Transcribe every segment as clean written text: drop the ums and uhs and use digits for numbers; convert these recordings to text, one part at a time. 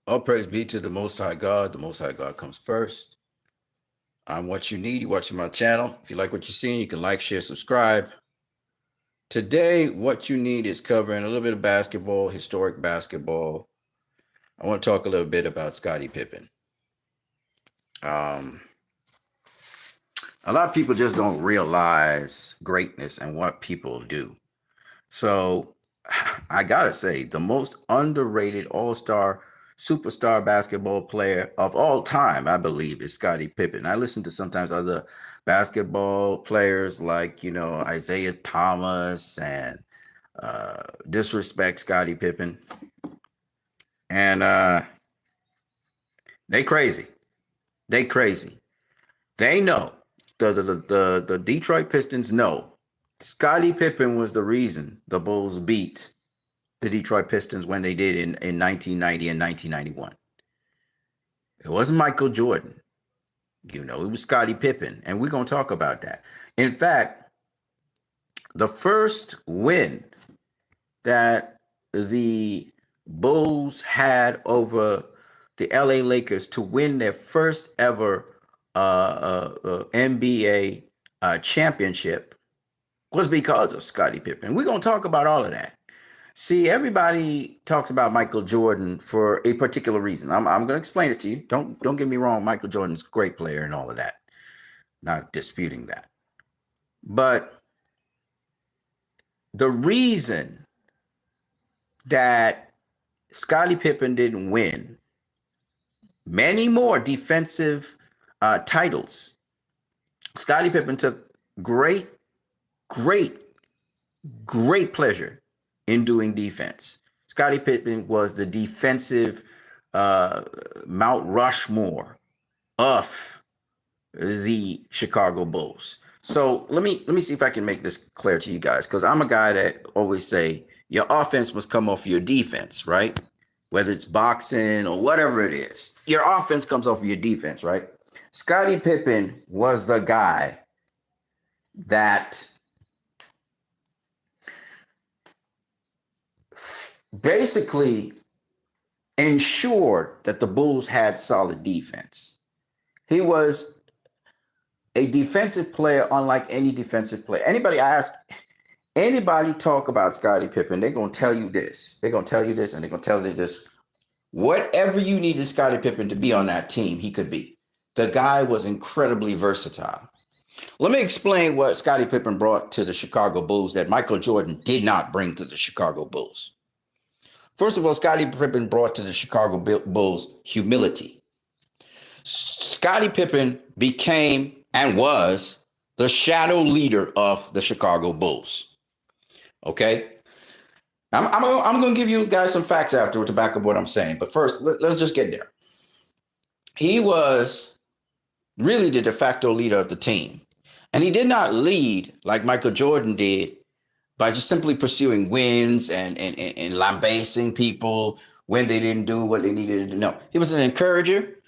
All praise be to the Most High God. The Most High God comes first. I'm what you need. You're watching my channel. If you like what you're seeing, you can like, share, subscribe. Today, what you need is covering a little bit of basketball, historic basketball. I want to talk a little bit about Scottie Pippen. Um, a lot of people just don't realize greatness and what people do. So I gotta say, the most underrated all-star superstar basketball player of all time, I believe, is Scottie Pippen. I listen to sometimes other basketball players like, Isaiah Thomas and disrespect Scottie Pippen. And they crazy. They crazy. They know. The Detroit Pistons know. Scottie Pippen was the reason the Bulls beat the Detroit Pistons when they did in 1990 and 1991. It wasn't Michael Jordan. It was Scottie Pippen. And we're going to talk about that. In fact, the first win that the Bulls had over the LA Lakers to win their first ever NBA championship was because of Scottie Pippen. We're going to talk about all of that. See, everybody talks about Michael Jordan for a particular reason. I'm going to explain it to you. Don't get me wrong. Michael Jordan's a great player and all of that. Not disputing that. But the reason that Scottie Pippen didn't win many more defensive titles, Scottie Pippen took great, great, great pleasure in doing defense. Scottie Pippen was the defensive Mount Rushmore of the Chicago Bulls. So let me see if I can make this clear to you guys, because I'm a guy that always say your offense must come off your defense, right? Whether it's boxing or whatever it is, your offense comes off of your defense, right? Scottie Pippen was the guy that basically ensured that the Bulls had solid defense. He was a defensive player unlike any defensive player. Anybody talk about Scottie Pippen, they're going to tell you this. They're going to tell you this, and they're going to tell you this. Whatever you needed Scottie Pippen to be on that team, he could be. The guy was incredibly versatile. Let me explain what Scottie Pippen brought to the Chicago Bulls that Michael Jordan did not bring to the Chicago Bulls. First of all, Scottie Pippen brought to the Chicago Bulls humility. Scottie Pippen became and was the shadow leader of the Chicago Bulls. Okay? I'm going to give you guys some facts afterward to back up what I'm saying. But first, let's just get there. He was really the de facto leader of the team. And he did not lead like Michael Jordan did by just simply pursuing wins and lambasting people when they didn't do what they needed to know. He was an encourager.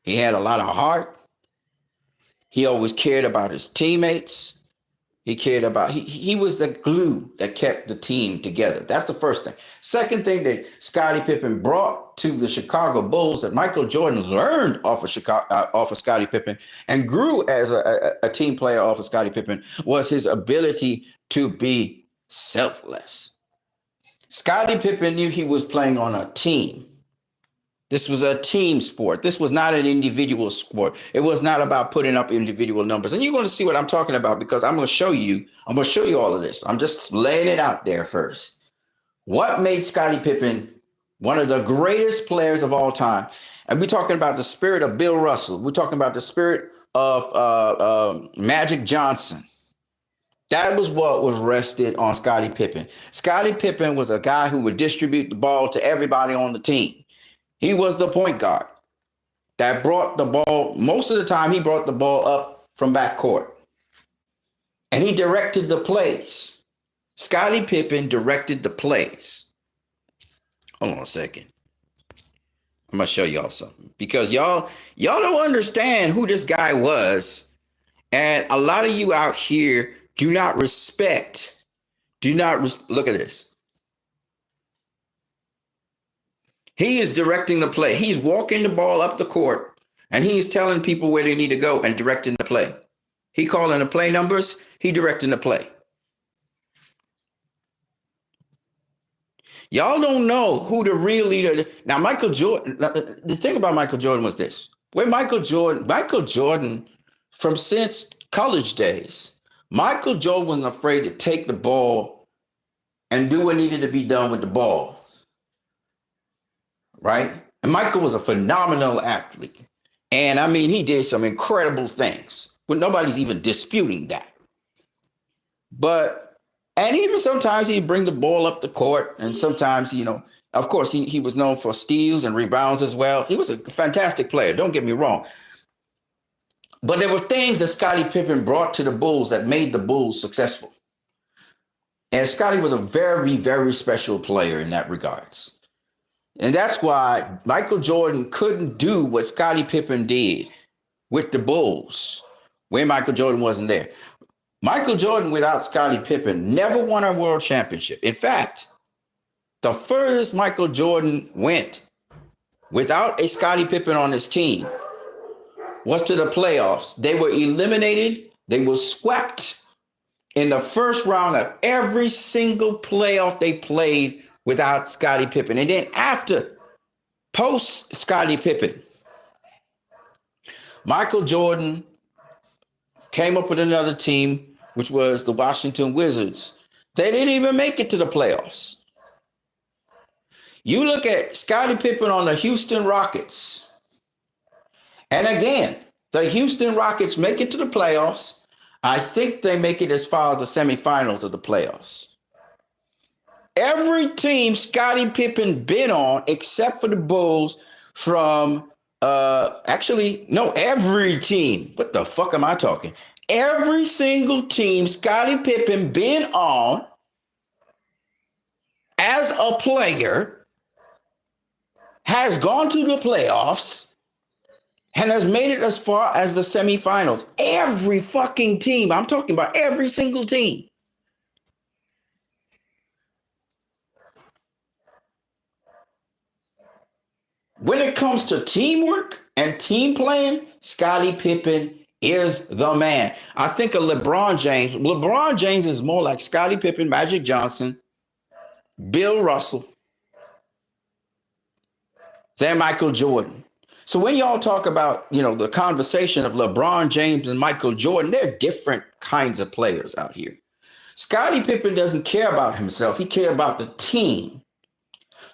He had a lot of heart. He always cared about his teammates. He was the glue that kept the team together. That's the first thing. Second thing that Scottie Pippen brought to the Chicago Bulls that Michael Jordan learned off of Scottie Pippen and grew as a team player off of Scottie Pippen was his ability to be selfless. Scottie Pippen knew he was playing on a team. This was a team sport. This was not an individual sport. It was not about putting up individual numbers. And you're going to see what I'm talking about because I'm going to show you all of this. I'm just laying it out there first. What made Scottie Pippen one of the greatest players of all time? And we're talking about the spirit of Bill Russell. We're talking about the spirit of Magic Johnson. That was what was rested on Scottie Pippen. Scottie Pippen was a guy who would distribute the ball to everybody on the team. He was the point guard that brought the ball. Most of the time, he brought the ball up from backcourt. And he directed the plays. Scottie Pippen directed the plays. Hold on a second. I'm going to show y'all something. Because y'all don't understand who this guy was. And a lot of you out here do not look at this. He is directing the play. He's walking the ball up the court and he is telling people where they need to go and directing the play. He calling the play numbers. He directing the play. Y'all don't know who the real leader. Now, Michael Jordan, the thing about Michael Jordan was this. When Michael Jordan, from since college days, Michael Jordan wasn't afraid to take the ball and do what needed to be done with the ball. Right? And Michael was a phenomenal athlete. And I mean, he did some incredible things. But nobody's even disputing that. And even sometimes he'd bring the ball up the court. And sometimes, of course, he was known for steals and rebounds as well. He was a fantastic player. Don't get me wrong. But there were things that Scottie Pippen brought to the Bulls that made the Bulls successful. And Scottie was a very, very special player in that regards. And that's why Michael Jordan couldn't do what Scottie Pippen did with the Bulls when Michael Jordan wasn't there. Michael Jordan, without Scottie Pippen, never won a world championship. In fact, the furthest Michael Jordan went without a Scottie Pippen on his team was to the playoffs. They were eliminated. They were swept in the first round of every single playoff they played without Scottie Pippen. And then post Scottie Pippen, Michael Jordan came up with another team, which was the Washington Wizards. They didn't even make it to the playoffs. You look at Scottie Pippen on the Houston Rockets. And again, the Houston Rockets make it to the playoffs. I think they make it as far as the semifinals of the playoffs. Every team Scottie Pippen been on, except for the Bulls every team. What the fuck am I talking? Every single team Scottie Pippen been on as a player has gone to the playoffs and has made it as far as the semifinals. Every fucking team. I'm talking about every single team. When it comes to teamwork and team playing, Scottie Pippen is the man. I think of LeBron James. LeBron James is more like Scottie Pippen, Magic Johnson, Bill Russell than Michael Jordan. So when y'all talk about, the conversation of LeBron James and Michael Jordan, they're different kinds of players out here. Scottie Pippen doesn't care about himself. He cares about the team.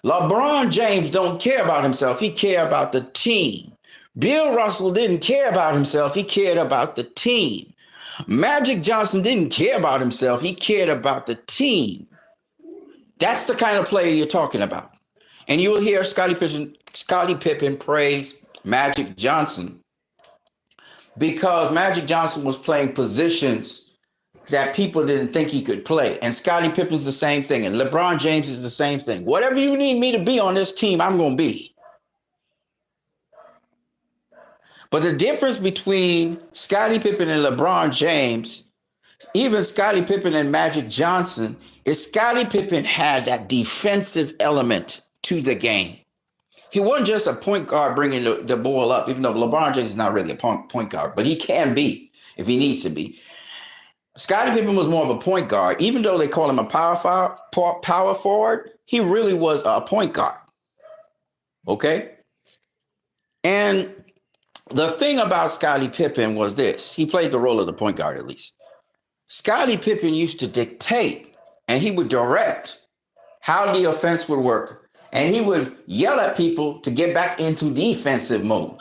LeBron James don't care about himself. He cared about the team. Bill Russell didn't care about himself. He cared about the team. Magic Johnson didn't care about himself. He cared about the team. That's the kind of player you're talking about. And you will hear Scottie Pippen praise Magic Johnson because Magic Johnson was playing positions that people didn't think he could play. And Scottie Pippen's the same thing. And LeBron James is the same thing. Whatever you need me to be on this team, I'm going to be. But the difference between Scottie Pippen and LeBron James, even Scottie Pippen and Magic Johnson, is Scottie Pippen had that defensive element to the game. He wasn't just a point guard bringing the ball up, even though LeBron James is not really a point guard, but he can be if he needs to be. Scottie Pippen was more of a point guard. Even though they call him a power forward, he really was a point guard. Okay? And the thing about Scottie Pippen was this. He played the role of the point guard at least. Scottie Pippen used to dictate and he would direct how the offense would work. And he would yell at people to get back into defensive mode.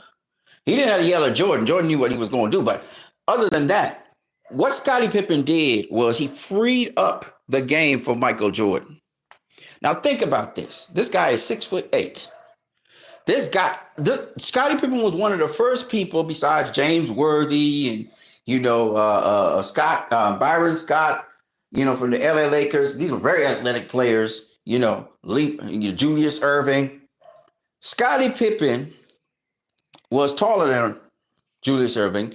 He didn't have to yell at Jordan. Jordan knew what he was going to do. But other than that, what Scottie Pippen did was he freed up the game for Michael Jordan. Now think about this. This guy is 6'8". Scottie Pippen was one of the first people besides James Worthy and, Byron Scott, from the LA Lakers. These were very athletic players, Julius Erving. Scottie Pippen was taller than Julius Erving,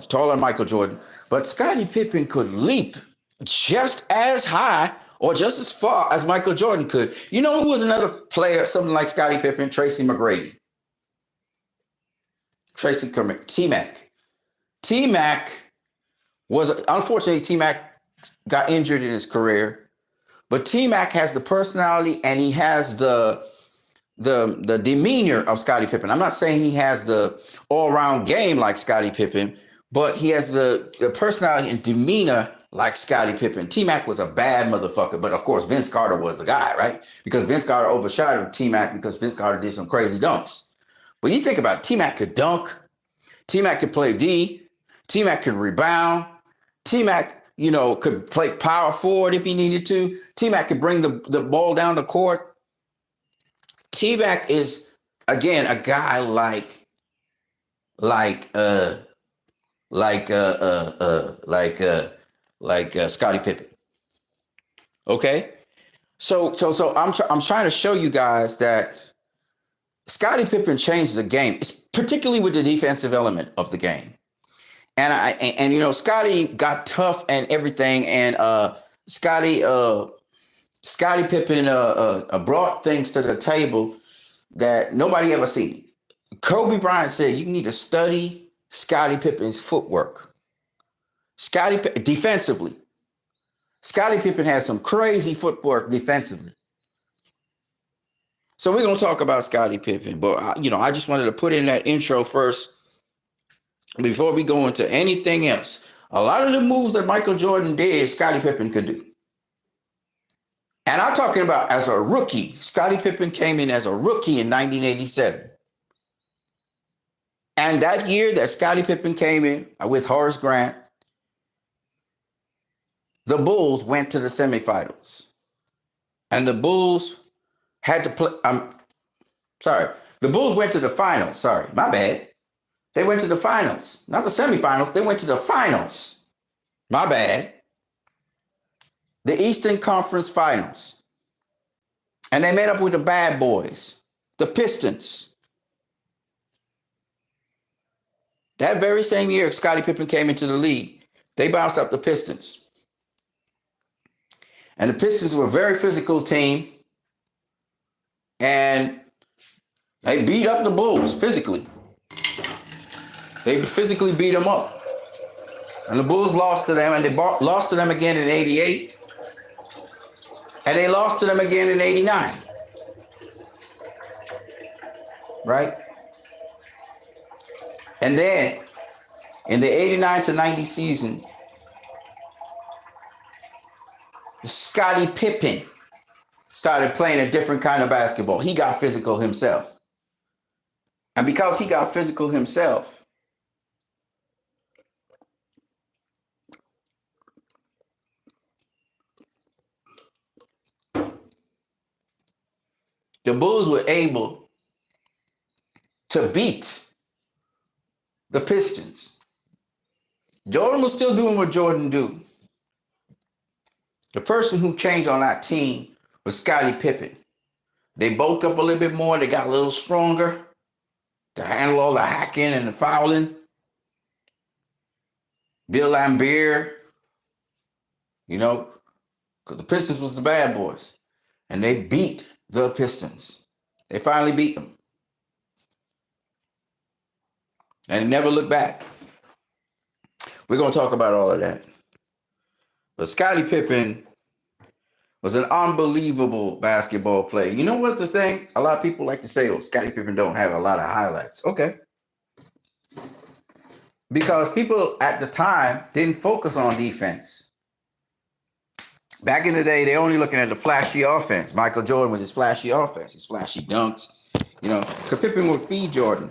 taller than Michael Jordan. But Scottie Pippen could leap just as high or just as far as Michael Jordan could. You know who was another player, something like Scottie Pippen? Tracy McGrady. T-Mac. T-Mac was, unfortunately, T-Mac got injured in his career, but T-Mac has the personality and he has the demeanor of Scottie Pippen. I'm not saying he has the all-around game like Scottie Pippen, but he has the personality and demeanor like Scottie Pippen. T-Mac was a bad motherfucker, but of course Vince Carter was the guy, right? Because Vince Carter overshadowed T-Mac because Vince Carter did some crazy dunks. But you think about it, T-Mac could dunk, T-Mac could play D, T-Mac could rebound, T-Mac, could play power forward if he needed to. T-Mac could bring the ball down the court. T-Mac is, again, a guy like Scottie Pippen. Okay, so I'm trying to show you guys that Scottie Pippen changed the game, particularly with the defensive element of the game. And Scottie got tough and everything, and Scottie Pippen brought things to the table that nobody ever seen. Kobe Bryant said you need to study Scottie Pippen's footwork. Defensively, Scottie Pippen has some crazy footwork defensively. So we're gonna talk about Scottie Pippen, but I just wanted to put in that intro first before we go into anything else. A lot of the moves that Michael Jordan did, Scottie Pippen could do. And I'm talking about as a rookie. Scottie Pippen came in as a rookie in 1987. And that year that Scottie Pippen came in with Horace Grant, the Bulls went to the semifinals. And the Bulls had to play. The Bulls went to the finals. Sorry, my bad. They went to the finals, not the semifinals. They went to the finals. My bad. The Eastern Conference Finals. And they met up with the bad boys, the Pistons. That very same year Scottie Pippen came into the league, they bounced up the Pistons. And the Pistons were a very physical team. And they beat up the Bulls physically. They physically beat them up. And the Bulls lost to them, and they lost to them again in 88. And they lost to them again in 89. Right? And then in the 89 to 90 season, Scottie Pippen started playing a different kind of basketball. He got physical himself. And because he got physical himself, the Bulls were able to beat the Pistons. Jordan was still doing what Jordan do. The person who changed on that team was Scottie Pippen. They bulked up a little bit more. They got a little stronger to handle all the hacking and the fouling. Bill Laimbeer, because the Pistons was the bad boys. And they beat the Pistons. They finally beat them. And they never looked back. We're going to talk about all of that. But Scottie Pippen was an unbelievable basketball player. You know what's the thing? A lot of people like to say, oh, Scottie Pippen don't have a lot of highlights. Okay. Because people at the time didn't focus on defense. Back in the day, they only looking at the flashy offense. Michael Jordan with his flashy offense, his flashy dunks. Because Pippen would feed Jordan.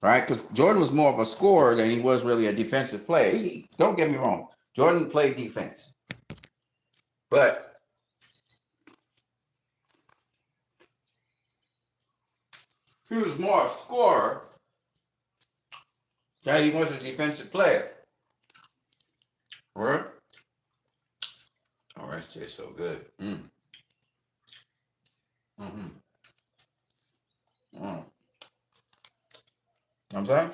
Right? Because Jordan was more of a scorer than he was really a defensive player. Don't get me wrong. Jordan played defense. But he was more a scorer than he was a defensive player. Right? Oh, that tastes so good. I'm saying?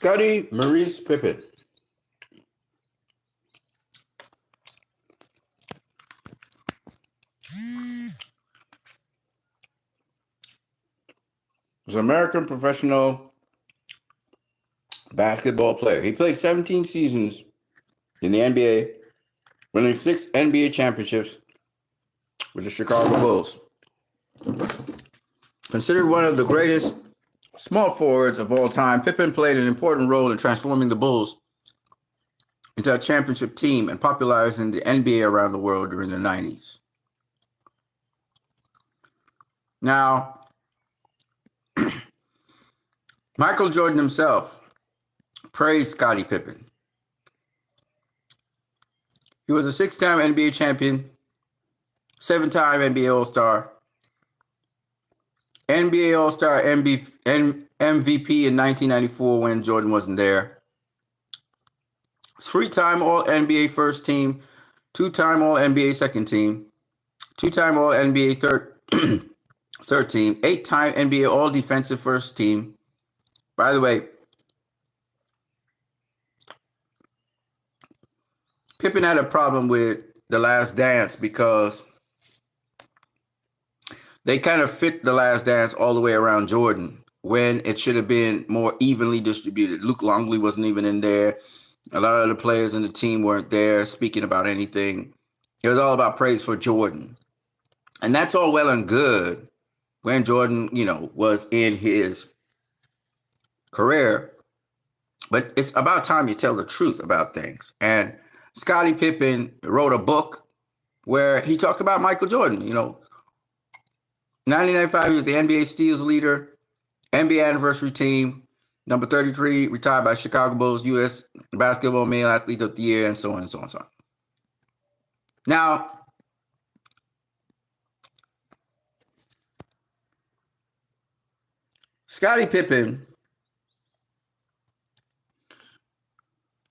Scottie Maurice Pippen. Was an American professional basketball player. He played 17 seasons in the NBA, winning 6 NBA championships with the Chicago Bulls. Considered one of the greatest small forwards of all time, Pippen played an important role in transforming the Bulls into a championship team and popularizing the NBA around the world during the 90s. Now, Michael Jordan himself praised Scottie Pippen. He was a 6-time NBA champion, 7-time NBA All-Star, NBA All-Star MVP in 1994 when Jordan wasn't there. 3-time All-NBA first team, 2-time All-NBA second team, 2-time All-NBA third team, 8-time NBA All-Defensive first team. By the way, Pippen had a problem with The Last Dance because they kind of fit The Last Dance all the way around Jordan when it should have been more evenly distributed. Luke Longley wasn't even in there. A lot of the players in the team weren't there speaking about anything. It was all about praise for Jordan. And that's all well and good when Jordan, was in his career. But it's about time you tell the truth about things. And Scottie Pippen wrote a book where he talked about Michael Jordan. 1995, he was the NBA steals leader, NBA anniversary team, number 33, retired by Chicago Bulls, U.S. Basketball Male Athlete of the Year, and so on and so on and so on. Now, Scottie Pippen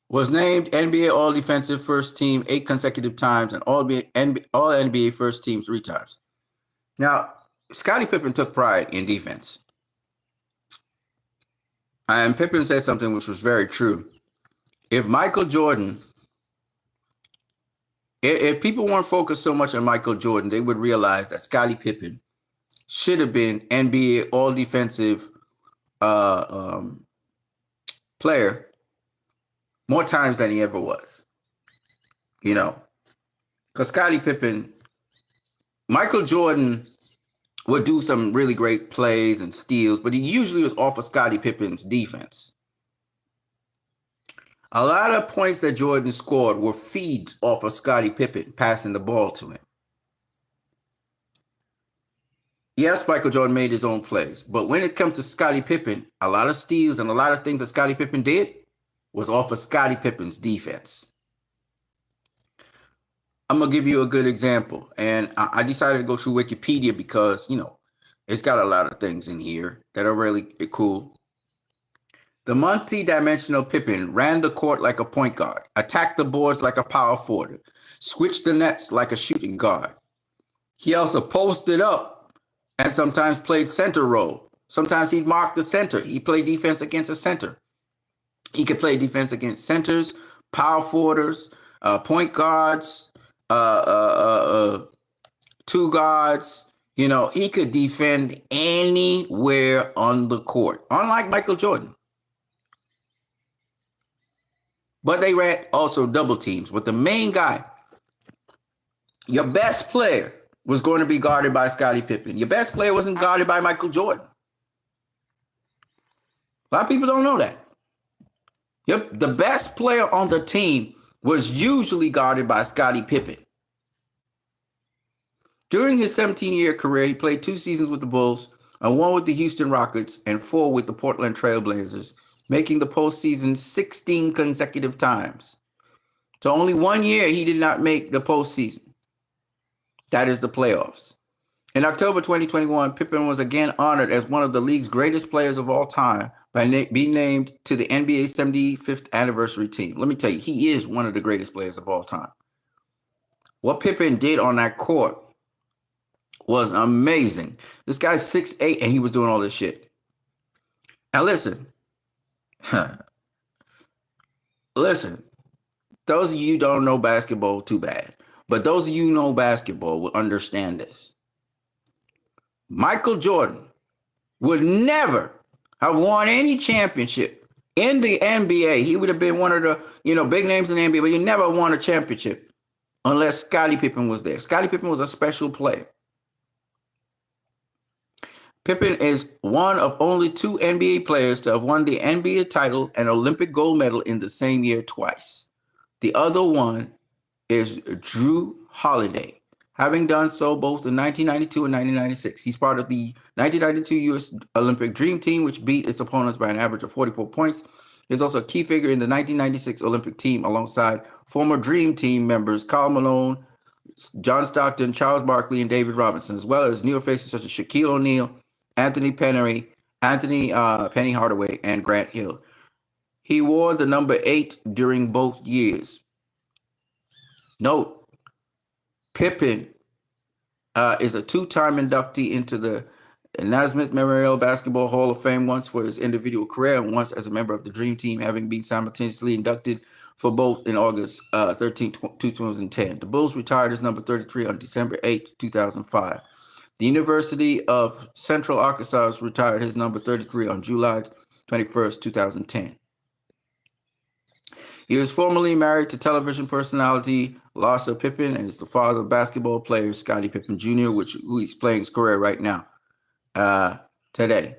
was named NBA All-Defensive First Team 8 consecutive times and All-NBA First Team 3 times. Now, Scottie Pippen took pride in defense. And Pippen said something which was very true. If people weren't focused so much on Michael Jordan, they would realize that Scottie Pippen should have been NBA All-Defensive player more times than he ever was. Because Scottie Pippen, Michael Jordan would do some really great plays and steals, but he usually was off of Scottie Pippen's defense. A lot of points that Jordan scored were feeds off of Scottie Pippen passing the ball to him. Yes, Michael Jordan made his own plays, but when it comes to Scottie Pippen, a lot of steals and a lot of things that Scottie Pippen did was off of Scottie Pippen's defense. I'm going to give you a good example. And I decided to go through Wikipedia because, it's got a lot of things in here that are really cool. The multi-dimensional Pippen ran the court like a point guard, attacked the boards like a power forward, switched the nets like a shooting guard. He also posted up and sometimes played center role. Sometimes he'd mark the center. He played defense against a center. He could play defense against centers, power forwarders, point guards, 2 guards. He could defend anywhere on the court, unlike Michael Jordan. But they ran also double teams with the main guy. Your best player was going to be guarded by Scottie Pippen. Your best player wasn't guarded by Michael Jordan. A lot of people don't know that. Yep, the best player on the team was usually guarded by Scottie Pippen. During his 17-year career, he played 2 seasons with the Bulls, and 1 with the Houston Rockets, and 4 with the Portland Trail Blazers, making the postseason 16 consecutive times. So only 1 year he did not make the postseason. That is the playoffs. In October 2021, Pippen was again honored as one of the league's greatest players of all time by being named to the NBA 75th anniversary team. Let me tell you, he is one of the greatest players of all time. What Pippen did on that court was amazing. This guy's 6'8", and he was doing all this shit. Now listen, Listen, those of you who don't know basketball, too bad. But those of you who know basketball will understand this. Michael Jordan would never have won any championship in the NBA. He would have been one of the, big names in the NBA, but he never won a championship unless Scottie Pippen was there. Scottie Pippen was a special player. Pippen is one of only two NBA players to have won the NBA title and Olympic gold medal in the same year twice. The other one is Drew Holiday, having done so both in 1992 and 1996. He's part of the 1992 U.S. Olympic Dream Team, which beat its opponents by an average of 44 points. He's also a key figure in the 1996 Olympic team alongside former Dream Team members Karl Malone, John Stockton, Charles Barkley, and David Robinson, as well as newer faces such as Shaquille O'Neal, Anthony Penny Hardaway, and Grant Hill. He wore the number 8 during both years. Note, Pippen is a two-time inductee into the Naismith Memorial Basketball Hall of Fame, once for his individual career and once as a member of the Dream Team, having been simultaneously inducted for both in August 13, 2010. The Bulls retired as number 33 on December 8, 2005. The University of Central Arkansas retired his number 33 on July 21st, 2010. He was formerly married to television personality Larsa Pippen and is the father of basketball player Scottie Pippen Jr., who he's playing his career right now, today.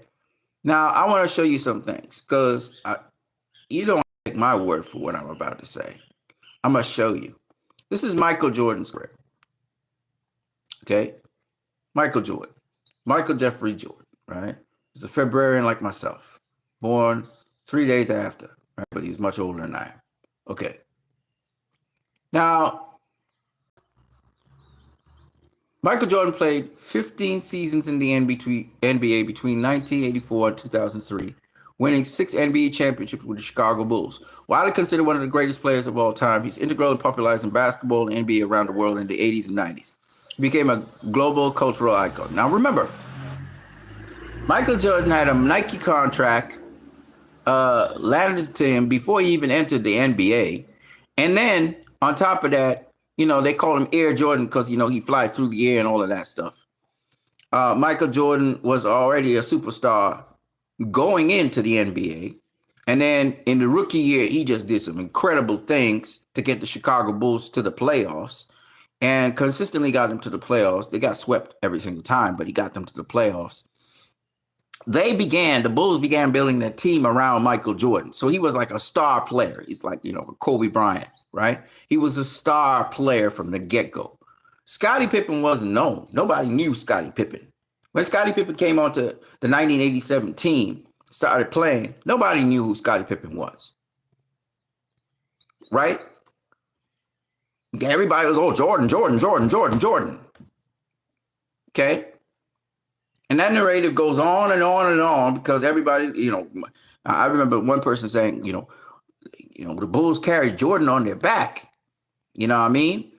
Now, I want to show you some things because you don't take my word for what I'm about to say. I'm going to show you. This is Michael Jordan's career. Okay? Michael Jordan. Michael Jeffrey Jordan, right? He's a Februarian like myself. Born 3 days after, right? But he's much older than I am. Okay. Now, Michael Jordan played 15 seasons in the NBA between 1984 and 2003, winning 6 NBA championships with the Chicago Bulls. Widely considered one of the greatest players of all time, he's integral in popularizing basketball and NBA around the world in the 80s and 90s. He became a global cultural icon. Now, remember, Michael Jordan had a Nike contract landed to him before he even entered the NBA. And then on top of that, they call him Air Jordan because, he flies through the air and all of that stuff. Michael Jordan was already a superstar going into the NBA. And then in the rookie year, he just did some incredible things to get the Chicago Bulls to the playoffs and consistently got them to the playoffs. They got swept every single time, but he got them to the playoffs. The Bulls began building their team around Michael Jordan. So he was like a star player. He's like, Kobe Bryant, right? He was a star player from the get-go. Scottie Pippen wasn't known. Nobody knew Scottie Pippen. When Scottie Pippen came onto the 1987 team, started playing, nobody knew who Scottie Pippen was. Right? Everybody was, Jordan. Okay? And that narrative goes on and on and on because everybody, I remember one person saying, the Bulls carried Jordan on their back. You know what I mean?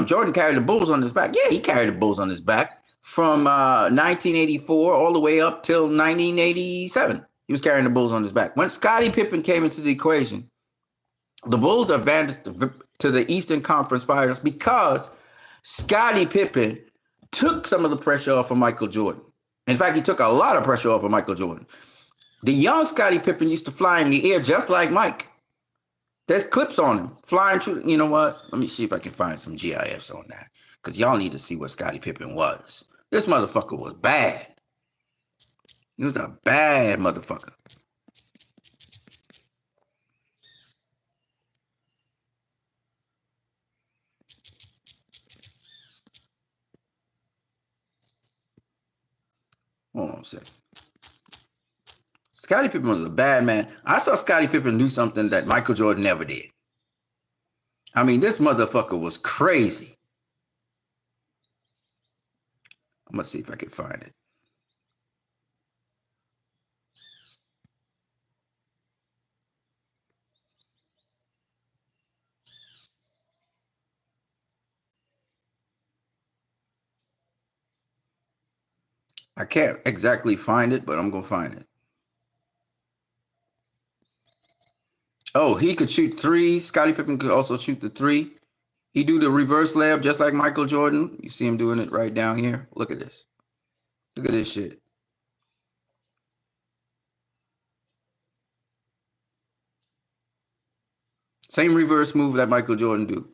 Jordan carried the Bulls on his back. Yeah, he carried the Bulls on his back from 1984 all the way up till 1987. He was carrying the Bulls on his back. When Scottie Pippen came into the equation, the Bulls advanced to the Eastern Conference Finals because Scottie Pippen took some of the pressure off of Michael Jordan. In fact, he took a lot of pressure off of Michael Jordan. The young Scottie Pippen used to fly in the air just like Mike. There's clips on him flying through. You know what? Let me see if I can find some GIFs on that because y'all need to see what Scottie Pippen was. This motherfucker was bad. He was a bad motherfucker. Hold on a second. Scottie Pippen was a bad man. I saw Scottie Pippen do something that Michael Jordan never did. I mean, this motherfucker was crazy. I'm going to see if I can find it. I can't exactly find it, but I'm going to find it. Oh, he could shoot threes. Scottie Pippen could also shoot the three. He do the reverse layup just like Michael Jordan. You see him doing it right down here. Look at this. Look at this shit. Same reverse move that Michael Jordan do.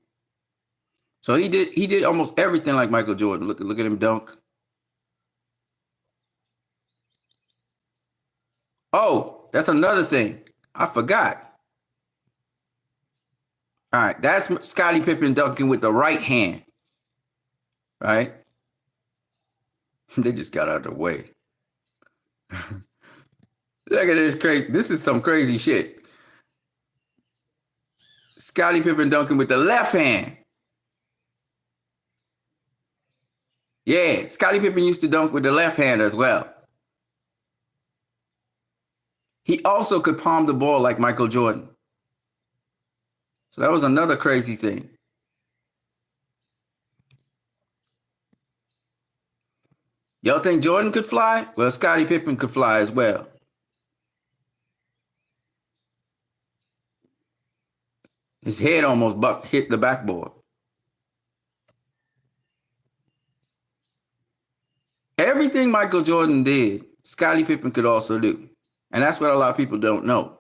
So he did almost everything like Michael Jordan. Look at him dunk. Oh, that's another thing. I forgot. All right, that's Scottie Pippen dunking with the right hand. Right? They just got out of the way. Look at this crazy. This is some crazy shit. Scottie Pippen dunking with the left hand. Yeah, Scottie Pippen used to dunk with the left hand as well. He also could palm the ball like Michael Jordan. So that was another crazy thing. Y'all think Jordan could fly? Well, Scottie Pippen could fly as well. His head almost hit the backboard. Everything Michael Jordan did, Scottie Pippen could also do. And that's what a lot of people don't know.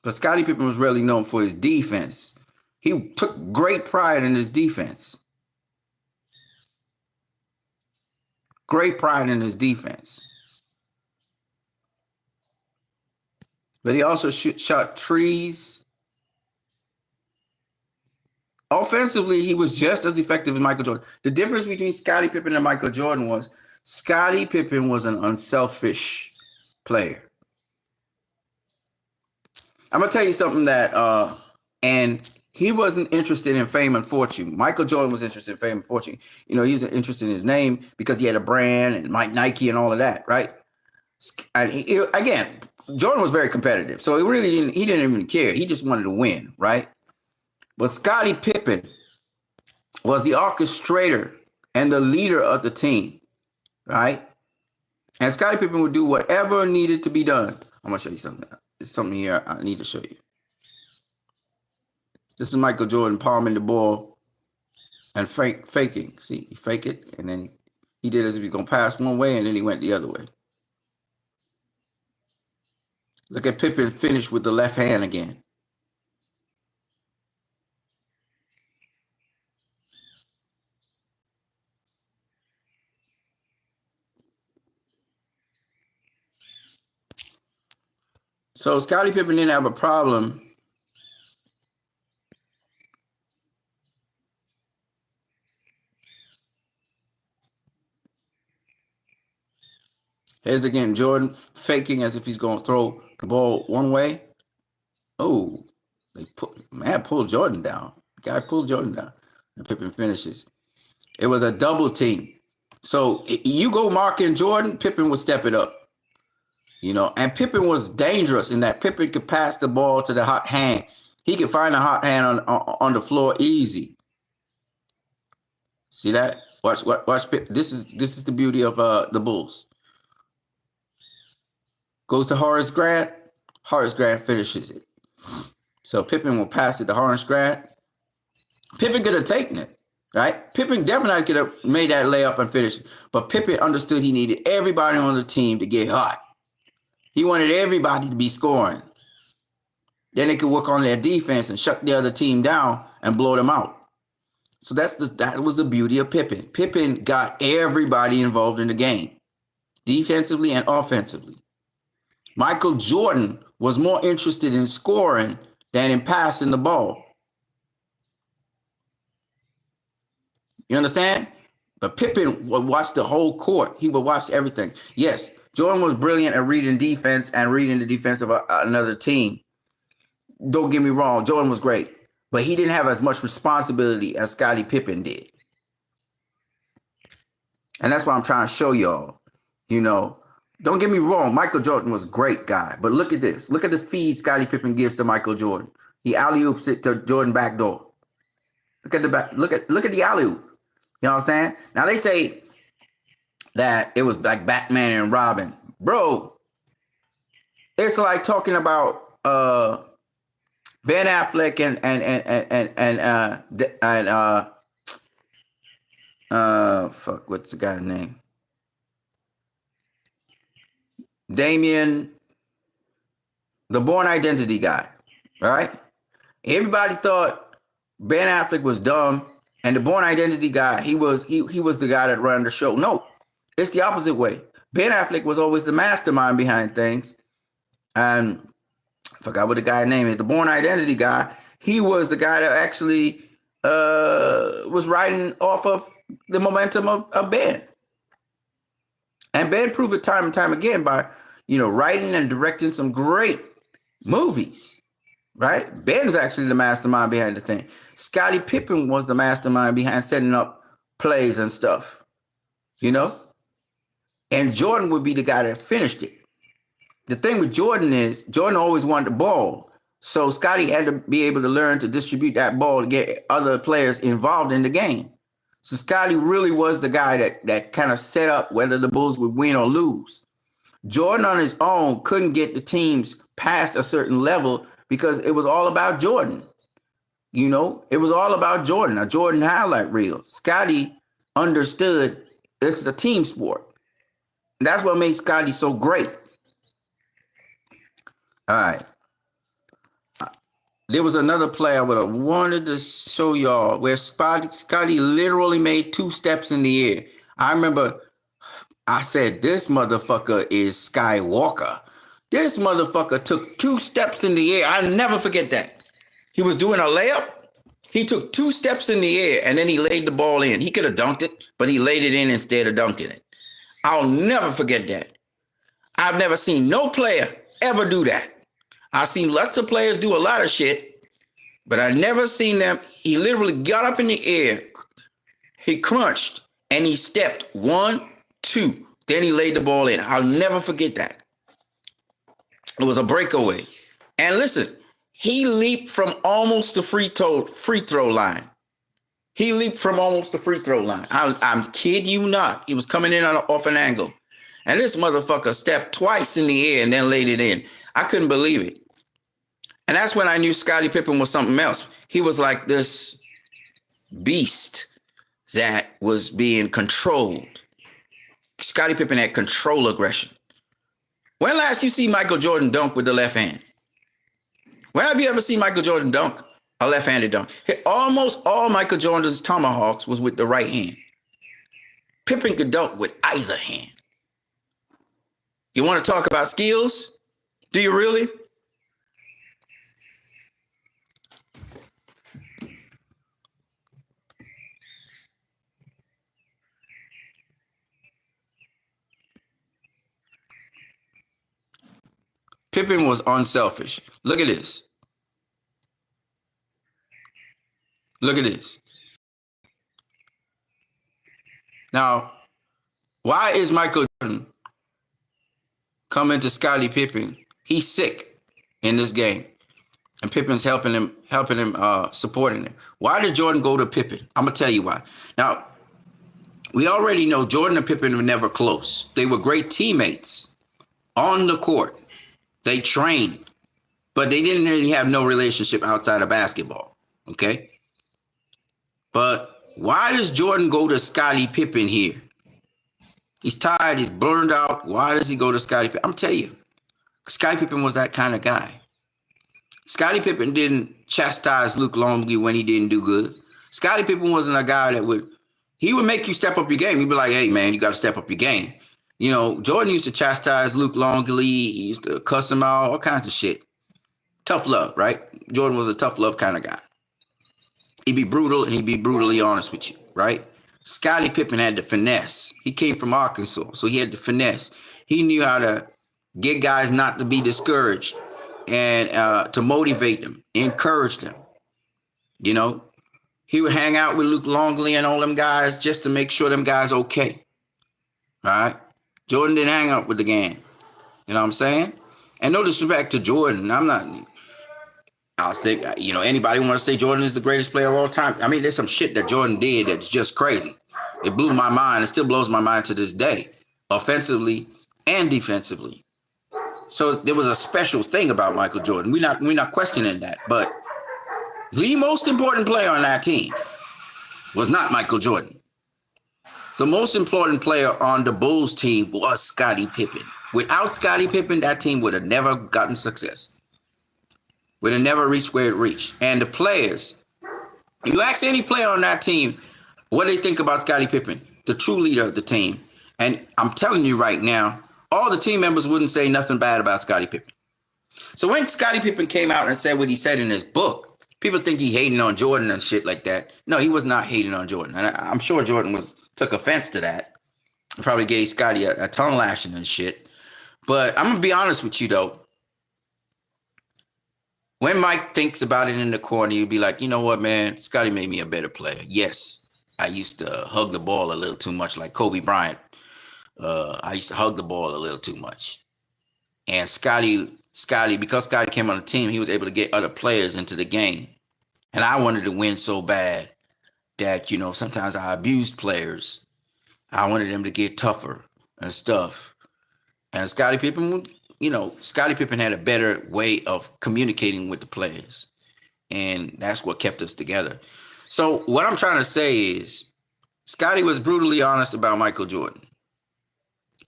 But Scottie Pippen was really known for his defense. He took great pride in his defense. Great pride in his defense. But he also shot trees. Offensively, he was just as effective as Michael Jordan. The difference between Scottie Pippen and Michael Jordan was Scottie Pippen was an unselfish player. I'm going to tell you something that, and he wasn't interested in fame and fortune. Michael Jordan was interested in fame and fortune. You know, he was interested in his name because he had a brand and Nike and all of that, right? And again, Jordan was very competitive. So he didn't even care. He just wanted to win, right? But Scottie Pippen was the orchestrator and the leader of the team, right? And Scottie Pippen would do whatever needed to be done. I'm going to show you something. There's something here I need to show you. This is Michael Jordan palming the ball and faking. See, he faked it, and then he did as if he was going to pass one way, and then he went the other way. Look at Pippen finish with the left hand again. So Scottie Pippen didn't have a problem. Here's again Jordan faking as if he's going to throw the ball one way. Oh, pulled Jordan down. The guy pulled Jordan down. And Pippen finishes. It was a double team. So you go marking Jordan, Pippen would step it up. You know, and Pippen was dangerous in that Pippen could pass the ball to the hot hand. He could find a hot hand on the floor easy. See that? Watch Pippen. This is the beauty of the Bulls. Goes to Horace Grant. Horace Grant finishes it. So Pippen will pass it to Horace Grant. Pippen could have taken it, right? Pippen definitely could have made that layup and finished. But Pippen understood he needed everybody on the team to get hot. He wanted everybody to be scoring. Then they could work on their defense and shut the other team down and blow them out. So that was the beauty of Pippen. Pippen got everybody involved in the game, defensively and offensively. Michael Jordan was more interested in scoring than in passing the ball. You understand? But Pippen would watch the whole court. He would watch everything. Yes, Jordan was brilliant at reading defense and reading the defense of another team. Don't get me wrong, Jordan was great. But he didn't have as much responsibility as Scottie Pippen did. And that's what I'm trying to show y'all. You know, don't get me wrong, Michael Jordan was a great guy. But look at this. Look at the feed Scottie Pippen gives to Michael Jordan. He alley-oops it to Jordan backdoor. Look at the back. Look at the alley-oop. You know what I'm saying? Now they say that it was like Batman and Robin. Bro, it's like talking about Ben Affleck fuck, what's the guy's name? Damien, the Born Identity guy, right? Everybody thought Ben Affleck was dumb, and the Born Identity guy, he was the guy that ran the show. No, it's the opposite way. Ben Affleck was always the mastermind behind things, and I forgot what the guy's name is. The Born Identity guy, he was the guy that actually was riding off of the momentum of Ben. And Ben proved it time and time again by, writing and directing some great movies, right? Ben's actually the mastermind behind the thing. Scottie Pippen was the mastermind behind setting up plays and stuff, And Jordan would be the guy that finished it. The thing with Jordan is Jordan always wanted the ball. So Scottie had to be able to learn to distribute that ball to get other players involved in the game. So Scottie really was the guy that kind of set up whether the Bulls would win or lose. Jordan on his own couldn't get the teams past a certain level because it was all about Jordan. It was all about Jordan, a Jordan highlight reel. Scottie understood this is a team sport. And that's what made Scottie so great. All right. There was another play I would have wanted to show y'all where Scottie literally made 2 steps in the air. I remember I said, this motherfucker is Skywalker. This motherfucker took 2 steps in the air. I'll never forget that. He was doing a layup. He took 2 steps in the air and then he laid the ball in. He could have dunked it, but he laid it in instead of dunking it. I'll never forget that. I've never seen no player ever do that. I've seen lots of players do a lot of shit, but I never seen them. He literally got up in the air, he crunched, and he stepped 1, 2. Then he laid the ball in. I'll never forget that. It was a breakaway. And listen, he leaped from almost the free throw line. He leaped from almost the free throw line. I'm kid you not. He was coming in off an angle. And this motherfucker stepped twice in the air and then laid it in. I couldn't believe it. And that's when I knew Scottie Pippen was something else. He was like this beast that was being controlled. Scottie Pippen had control aggression. When last you see Michael Jordan dunk with the left hand? When have you ever seen Michael Jordan dunk a left-handed dunk? Almost all Michael Jordan's tomahawks was with the right hand. Pippen could dunk with either hand. You want to talk about skills? Do you really? Pippen was unselfish. Look at this. Look at this. Now, why is Michael Jordan coming to Scottie Pippen? He's sick in this game. And Pippen's helping him, supporting him. Why did Jordan go to Pippen? I'm going to tell you why. Now, we already know Jordan and Pippen were never close. They were great teammates on the court. They trained, but they didn't really have no relationship outside of basketball, okay? But why does Jordan go to Scottie Pippen here? He's tired, he's burned out. Why does he go to Scottie Pippen? I'm telling you, Scottie Pippen was that kind of guy. Scottie Pippen didn't chastise Luke Longley when he didn't do good. Scottie Pippen wasn't a guy that would make you step up your game. He'd be like, hey, man, you got to step up your game. Jordan used to chastise Luke Longley. He used to cuss him out, all kinds of shit. Tough love, right? Jordan was a tough love kind of guy. He'd be brutal and he'd be brutally honest with you, right? Scottie Pippen had the finesse. He came from Arkansas, so he had the finesse. He knew how to get guys not to be discouraged and to motivate them, encourage them. He would hang out with Luke Longley and all them guys just to make sure them guys okay. All right? Jordan didn't hang out with the gang. You know what I'm saying? And no disrespect to Jordan. I think, anybody want to say Jordan is the greatest player of all time? I mean, there's some shit that Jordan did that's just crazy. It blew my mind. It still blows my mind to this day, offensively and defensively. So there was a special thing about Michael Jordan. We're not questioning that, but the most important player on that team was not Michael Jordan. The most important player on the Bulls team was Scottie Pippen. Without Scottie Pippen, that team would have never gotten success. Would have never reached where it reached. And the players, you ask any player on that team what they think about Scottie Pippen, the true leader of the team. And I'm telling you right now, all the team members wouldn't say nothing bad about Scottie Pippen. So when Scottie Pippen came out and said what he said in his book, people think he hating on Jordan and shit like that. No, he was not hating on Jordan. And I'm sure Jordan took offense to that. Probably gave Scottie a tongue lashing and shit. But I'm going to be honest with you, though. When Mike thinks about it in the corner, he'll be like, you know what, man? Scottie made me a better player. Yes, I used to hug the ball a little too much like Kobe Bryant. I used to hug the ball a little too much. And Scottie, because Scottie came on the team, he was able to get other players into the game. And I wanted to win so bad that, you know, sometimes I abused players. I wanted them to get tougher and stuff. And Scottie Pippen, you know, Scottie Pippen had a better way of communicating with the players. And that's what kept us together. So what I'm trying to say is Scottie was brutally honest about Michael Jordan.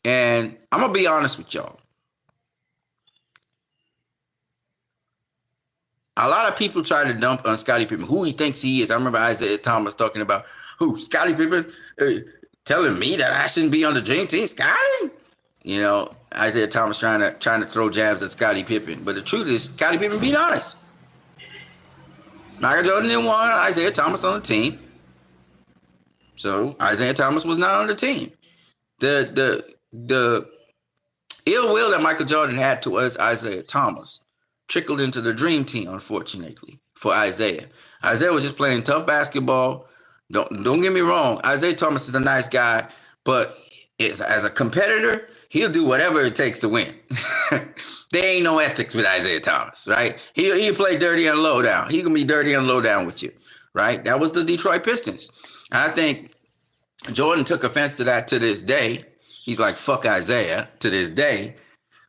And I'm going to be honest with y'all. A lot of people try to dump on Scottie Pippen, who he thinks he is. I remember Isaiah Thomas talking about, who, Scottie Pippen, telling me that I shouldn't be on the dream team, Scottie? You know, Isaiah Thomas trying to throw jabs at Scottie Pippen. But the truth is, Scottie Pippen being honest. Michael Jordan didn't want Isaiah Thomas on the team. So Isaiah Thomas was not on the team. The ill will that Michael Jordan had towards Isaiah Thomas trickled into the dream team, unfortunately, for Isaiah. Isaiah was just playing tough basketball. Don't get me wrong. Isaiah Thomas is a nice guy, but as a competitor, he'll do whatever it takes to win. There ain't no ethics with Isaiah Thomas, right? He'll play dirty and low down. He can be dirty and low down with you, right? That was the Detroit Pistons. And I think Jordan took offense to that to this day. He's like, fuck Isaiah to this day.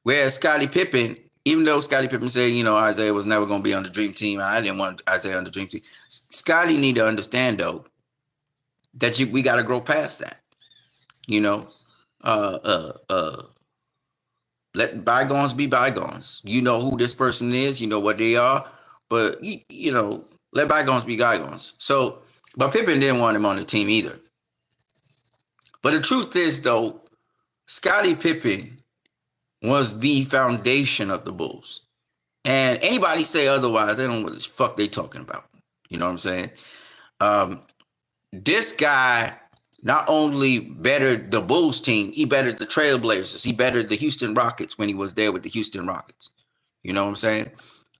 Whereas Scottie Pippen, even though Scottie Pippen said, you know, Isaiah was never going to be on the dream team, I didn't want Isaiah on the dream team. Scottie need to understand, though, that we got to grow past that. You know, let bygones be bygones. You know who this person is, you know what they are, but, you know, let bygones be bygones. So, but Pippen didn't want him on the team either. But the truth is, though, Scottie Pippen was the foundation of the Bulls. And anybody say otherwise, they don't know what the fuck they talking about. You know what I'm saying? This guy not only bettered the Bulls team, he bettered the Trailblazers. He bettered the Houston Rockets when he was there with the Houston Rockets. You know what I'm saying?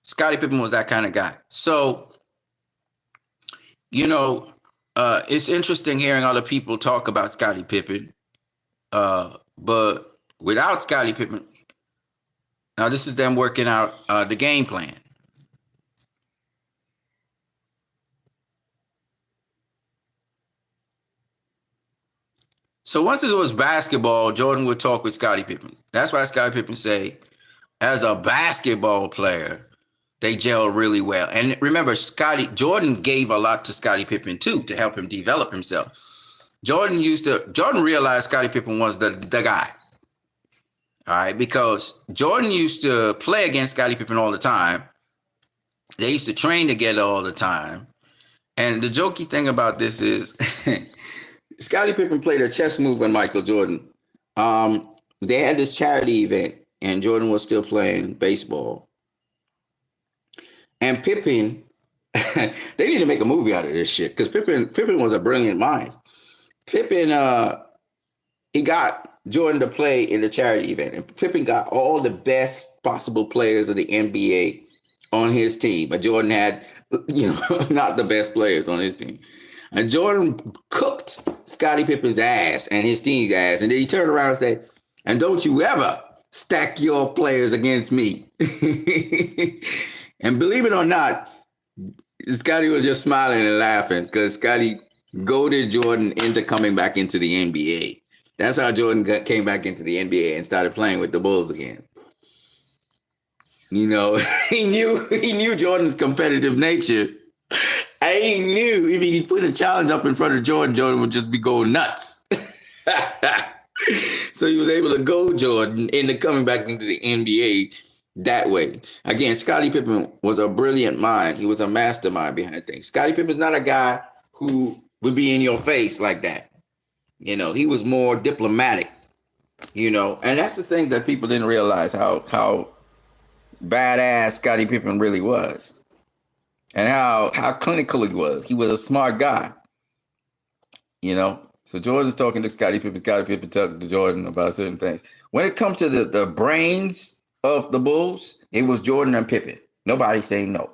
Scottie Pippen was that kind of guy. So, you know, it's interesting hearing other people talk about Scottie Pippen. But without Scottie Pippen, now this is them working out the game plan. So once it was basketball, Jordan would talk with Scottie Pippen. That's why Scottie Pippen say, as a basketball player, they gel really well. And remember, Jordan gave a lot to Scottie Pippen too to help him develop himself. Jordan realized Scottie Pippen was the guy. All right, because Jordan used to play against Scottie Pippen all the time. They used to train together all the time. And the jokey thing about this is Scottie Pippen played a chess move on Michael Jordan. They had this charity event, and Jordan was still playing baseball. And Pippen, they need to make a movie out of this shit because Pippen was a brilliant mind. Pippen, he got Jordan to play in the charity event, and Pippen got all the best possible players of the NBA on his team, but Jordan had, you know, not the best players on his team. And Jordan cooked Scottie Pippen's ass and his team's ass, and then he turned around and said, "And don't you ever stack your players against me." And believe it or not, Scottie was just smiling and laughing because Scottie goaded Jordan into coming back into the NBA. That's how Jordan came back into the NBA and started playing with the Bulls again. You know, he knew Jordan's competitive nature. And he knew if he put a challenge up in front of Jordan, Jordan would just be going nuts. So he was able to goad Jordan into coming back into the NBA that way. Again, Scottie Pippen was a brilliant mind. He was a mastermind behind things. Scottie Pippen's not a guy who would be in your face like that. You know, he was more diplomatic. You know, and that's the thing that people didn't realize how badass Scottie Pippen really was, and how clinical he was. He was a smart guy. You know, so Jordan's talking to Scottie Pippen. Scottie Pippen talking to Jordan about certain things. When it comes to the brains of the Bulls, it was Jordan and Pippen. Nobody saying no.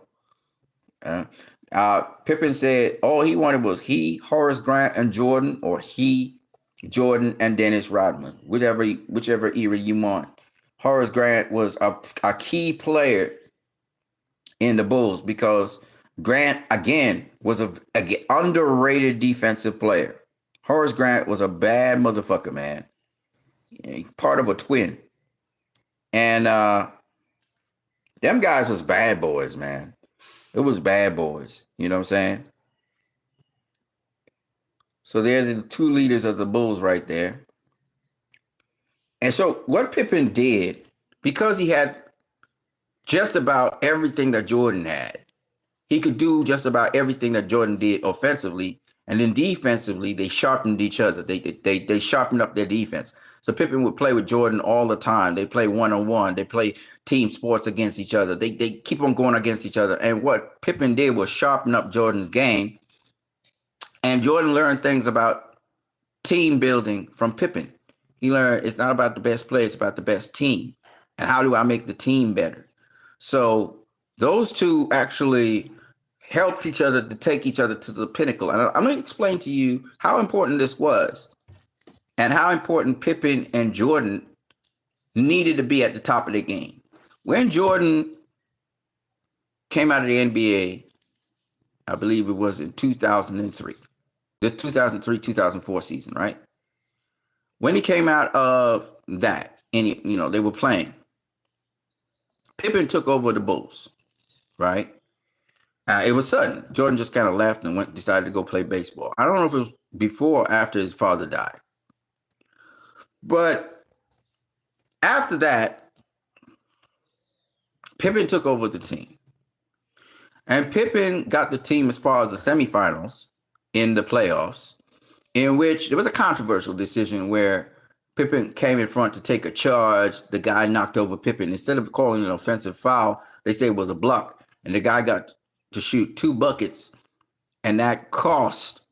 Pippen said all he wanted was he, Horace Grant, and Jordan, or he, Jordan, and Dennis Rodman, whichever era you want. Horace Grant was a key player in the Bulls because Grant, again, was a underrated defensive player. Horace Grant was a bad motherfucker, man. Part of a twin. And them guys was bad boys, man. It was bad boys. You know what I'm saying? So they're the two leaders of the Bulls right there. And so what Pippen did, because he had just about everything that Jordan had, he could do just about everything that Jordan did offensively. And then defensively, they sharpened each other. They sharpened up their defense. So Pippen would play with Jordan all the time. They play one-on-one. They play team sports against each other. They keep on going against each other. And what Pippen did was sharpen up Jordan's game. And Jordan learned things about team building from Pippen. He learned it's not about the best player, it's about the best team. And how do I make the team better? So those two actually helped each other to take each other to the pinnacle. And I'm going to explain to you how important this was and how important Pippen and Jordan needed to be at the top of their game. When Jordan came out of the NBA, I believe it was in 2003, the 2003-2004 season, right? When he came out of that, and they were playing, Pippen took over the Bulls, right? It was sudden. Jordan just kind of left and decided to go play baseball. I don't know if it was before or after his father died. But after that, Pippen took over the team. And Pippen got the team as far as the semifinals in the playoffs, in which there was a controversial decision where Pippen came in front to take a charge. The guy knocked over Pippen. Instead of calling an offensive foul, they say it was a block. And the guy got to shoot 2 buckets, and that cost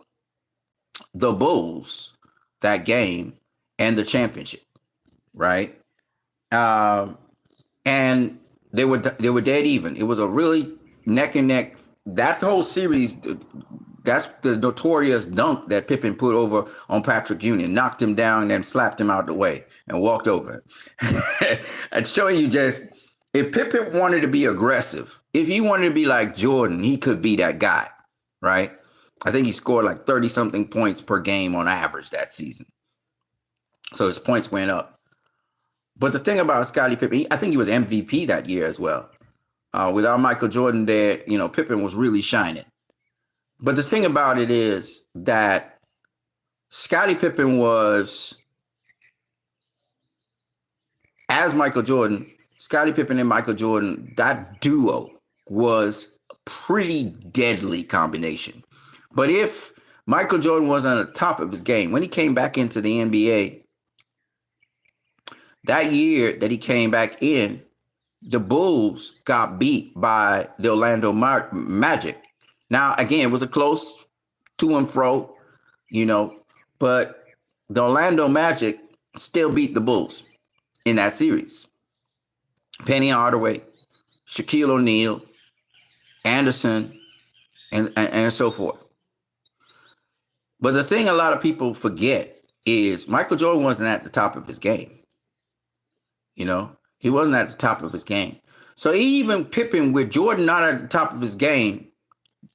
the Bulls that game and the championship, right? And they were dead even. It was a really neck and neck. That whole series, that's the notorious dunk that Pippen put over on Patrick Ewing, knocked him down and then slapped him out the way and walked over. And showing you just, if Pippen wanted to be aggressive, if he wanted to be like Jordan, he could be that guy, right? I think he scored like 30-something points per game on average that season. So his points went up. But the thing about Scottie Pippen, I think he was MVP that year as well. Without Michael Jordan there, Pippen was really shining. But the thing about it is that Scottie Pippen was, as Michael Jordan, Scottie Pippen and Michael Jordan, that duo was a pretty deadly combination. But if Michael Jordan wasn't at the top of his game, when he came back into the NBA, that year that he came back in, the Bulls got beat by the Orlando Magic. Now, again, it was a close to and fro, but the Orlando Magic still beat the Bulls in that series. Penny Hardaway, Shaquille O'Neal, Anderson, and so forth. But the thing a lot of people forget is Michael Jordan wasn't at the top of his game. He wasn't at the top of his game. So even Pippen, with Jordan not at the top of his game,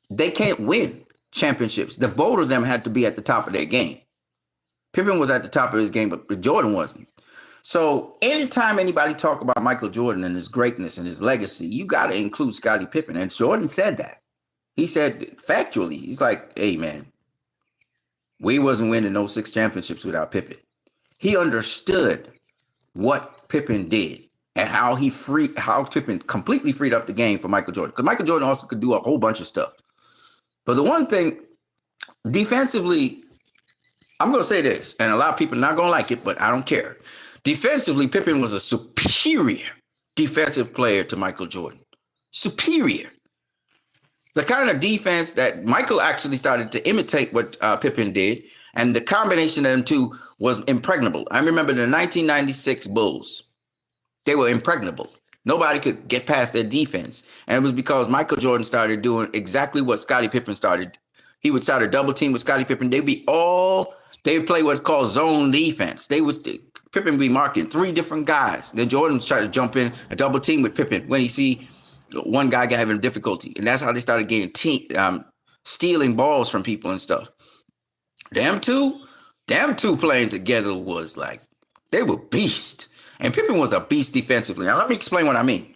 they can't win championships. The both of them had to be at the top of their game. Pippen was at the top of his game, but Jordan wasn't. So anytime anybody talk about Michael Jordan and his greatness and his legacy, you got to include Scottie Pippen. And Jordan said that. He said factually, he's like, hey man, we wasn't winning no 6 championships without Pippen. He understood what Pippen did and how Pippen completely freed up the game for Michael Jordan. Because Michael Jordan also could do a whole bunch of stuff. But the one thing, defensively, I'm going to say this, and a lot of people are not going to like it, but I don't care. Defensively, Pippen was a superior defensive player to Michael Jordan. Superior. The kind of defense that Michael actually started to imitate what Pippen did, and the combination of them two was impregnable. I remember the 1996 Bulls. They were impregnable. Nobody could get past their defense. And it was because Michael Jordan started doing exactly what Scottie Pippen started. He would start a double team with Scottie Pippen. They would play what's called zone defense. Pippen would be marking 3 different guys. Then Jordan would try to jump in a double team with Pippen when he see one guy having difficulty. And that's how they started getting stealing balls from people and stuff. Them two playing together was like, they were beasts. And Pippen was a beast defensively. Now, let me explain what I mean.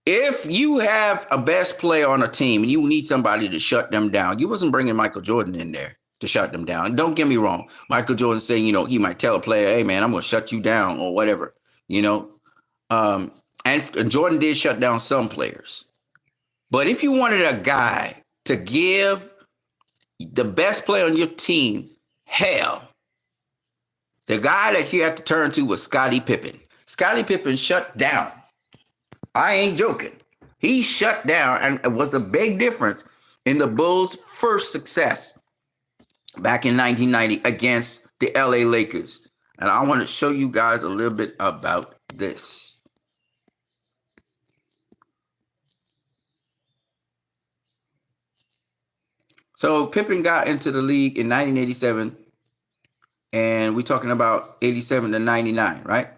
If you have a best player on a team and you need somebody to shut them down, you wasn't bringing Michael Jordan in there to shut them down. Don't get me wrong. Michael Jordan saying, he might tell a player, hey, man, I'm going to shut you down or whatever, And Jordan did shut down some players. But if you wanted a guy to give the best player on your team hell, the guy that you had to turn to was Scottie Pippen. Scottie Pippen shut down. I ain't joking. He shut down, and it was a big difference in the Bulls' first success back in 1990 against the LA Lakers. And I want to show you guys a little bit about this. So Pippen got into the league in 1987. And we're talking about 87 to 99, right?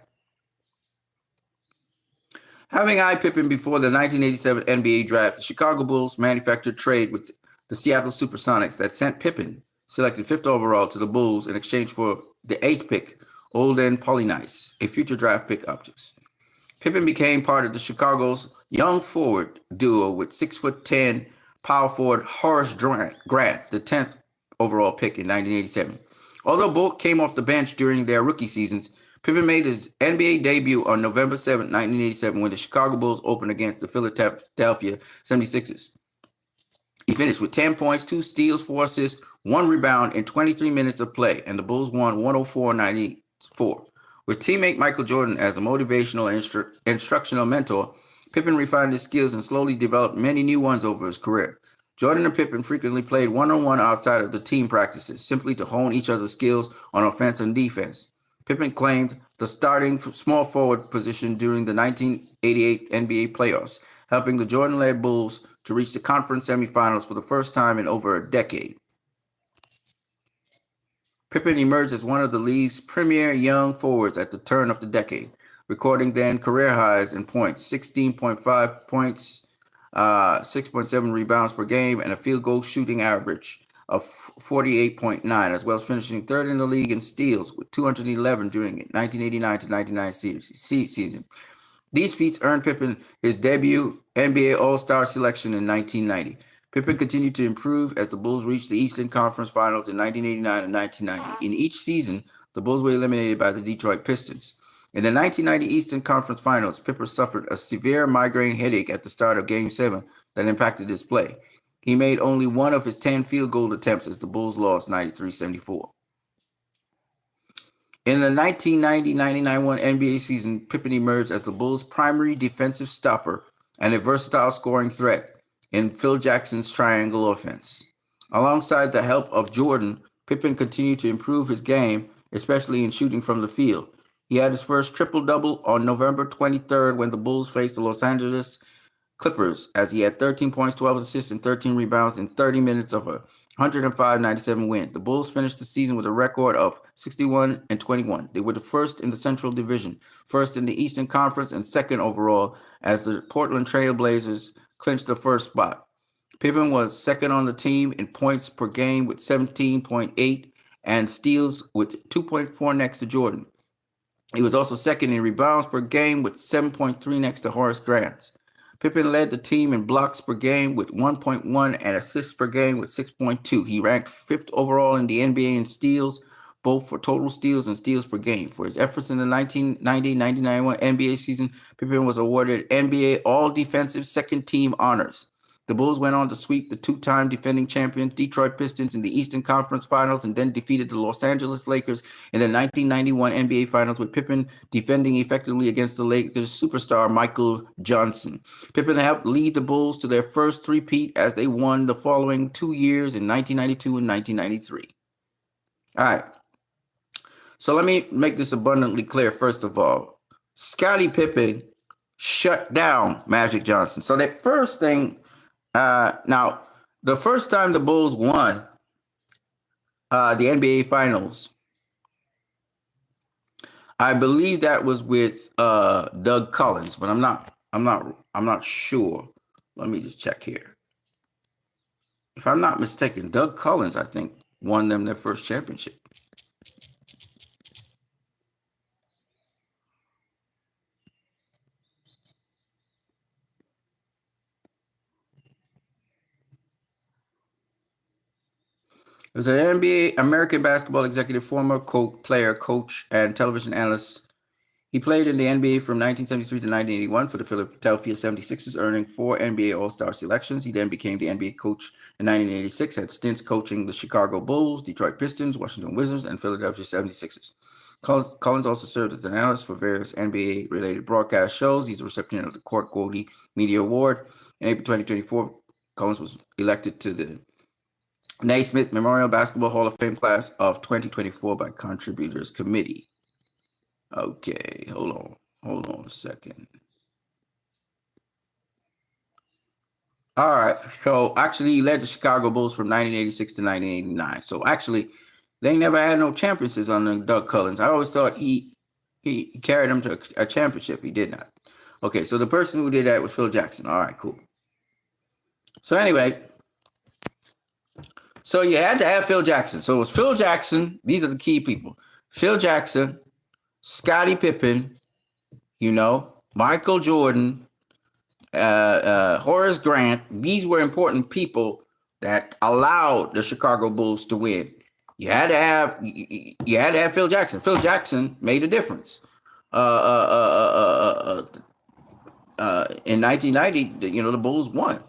Having eyed Pippen before the 1987 NBA draft, the Chicago Bulls manufactured trade with the Seattle Supersonics that sent Pippen, selected 5th overall, to the Bulls in exchange for the 8th pick, Olden Polynice, a future draft pick objects. Pippen became part of the Chicago's young forward duo with 6'10" power forward Horace Grant, the 10th overall pick in 1987. Although both came off the bench during their rookie seasons, Pippen made his NBA debut on November 7, 1987, when the Chicago Bulls opened against the Philadelphia 76ers. He finished with 10 points, 2 steals, 4 assists, 1 rebound in 23 minutes of play, and the Bulls won 104-94. With teammate Michael Jordan as a motivational and instructional mentor, Pippen refined his skills and slowly developed many new ones over his career. Jordan and Pippen frequently played one-on-one outside of the team practices, simply to hone each other's skills on offense and defense. Pippen claimed the starting small forward position during the 1988 NBA playoffs, helping the Jordan-led Bulls to reach the conference semifinals for the first time in over a decade. Pippen emerged as one of the league's premier young forwards at the turn of the decade, recording then career highs in points, 16.5 points, 6.7 rebounds per game, and a field goal shooting average of 48.9, as well as finishing 3rd in the league in steals with 211 during 1989 to 99 season. These feats earned Pippen his debut NBA All-Star selection in 1990. Pippen continued to improve as the Bulls reached the Eastern Conference Finals in 1989 and 1990. In each season, the Bulls were eliminated by the Detroit Pistons. In the 1990 Eastern Conference Finals, Pippen suffered a severe migraine headache at the start of Game 7 that impacted his play. He made only one of his 10 field goal attempts as the Bulls lost 93-74. In the 1990-91 NBA season, Pippen emerged as the Bulls' primary defensive stopper and a versatile scoring threat in Phil Jackson's triangle offense. Alongside the help of Jordan, Pippen continued to improve his game, especially in shooting from the field. He had his first triple-double on November 23rd when the Bulls faced the Los Angeles Clippers, as he had 13 points, 12 assists, and 13 rebounds in 30 minutes of a 105-97 win. The Bulls finished the season with a record of 61-21. They were the first in the Central Division, first in the Eastern Conference, and second overall, as the Portland Trail Blazers clinched the first spot. Pippen was second on the team in points per game with 17.8 and steals with 2.4 next to Jordan. He was also second in rebounds per game with 7.3 next to Horace Grant. Pippen led the team in blocks per game with 1.1 and assists per game with 6.2. He ranked fifth overall in the NBA in steals, both for total steals and steals per game. For his efforts in the 1990-1991 NBA season, Pippen was awarded NBA All-Defensive Second Team honors. The Bulls went on to sweep the two-time defending champion Detroit Pistons in the Eastern Conference Finals and then defeated the Los Angeles Lakers in the 1991 NBA Finals, with Pippen defending effectively against the Lakers superstar Michael Johnson. Pippen helped lead the Bulls to their first three-peat as they won the following 2 years in 1992 and 1993. All right. So let me make this abundantly clear. First of all, Scottie Pippen shut down Magic Johnson. So that first thing, now the first time the Bulls won the NBA Finals, I believe that was with Doug Collins, but I'm not sure. Let me just check here. If I'm not mistaken, Doug Collins, I think, won them their first championship. As an NBA American basketball executive, former player, coach, and television analyst, he played in the NBA from 1973 to 1981 for the Philadelphia 76ers, earning 4 NBA All-Star selections. He then became the NBA coach in 1986, had stints coaching the Chicago Bulls, Detroit Pistons, Washington Wizards, and Philadelphia 76ers. Collins also served as an analyst for various NBA-related broadcast shows. He's a recipient of the Court Goldie Media Award. In April 2024, Collins was elected to the Naismith Memorial Basketball Hall of Fame class of 2024 by Contributors Committee. Okay, hold on a second. All right, so actually he led the Chicago Bulls from 1986 to 1989. So actually, they never had no championships under Doug Collins. I always thought he carried them to a championship. He did not. Okay, so the person who did that was Phil Jackson. All right, cool. So anyway, so you had to have Phil Jackson. So it was Phil Jackson. These are the key people. Phil Jackson, Scottie Pippen, Michael Jordan, Horace Grant. These were important people that allowed the Chicago Bulls to win. You had to have Phil Jackson. Phil Jackson made a difference. In 1990, the Bulls won.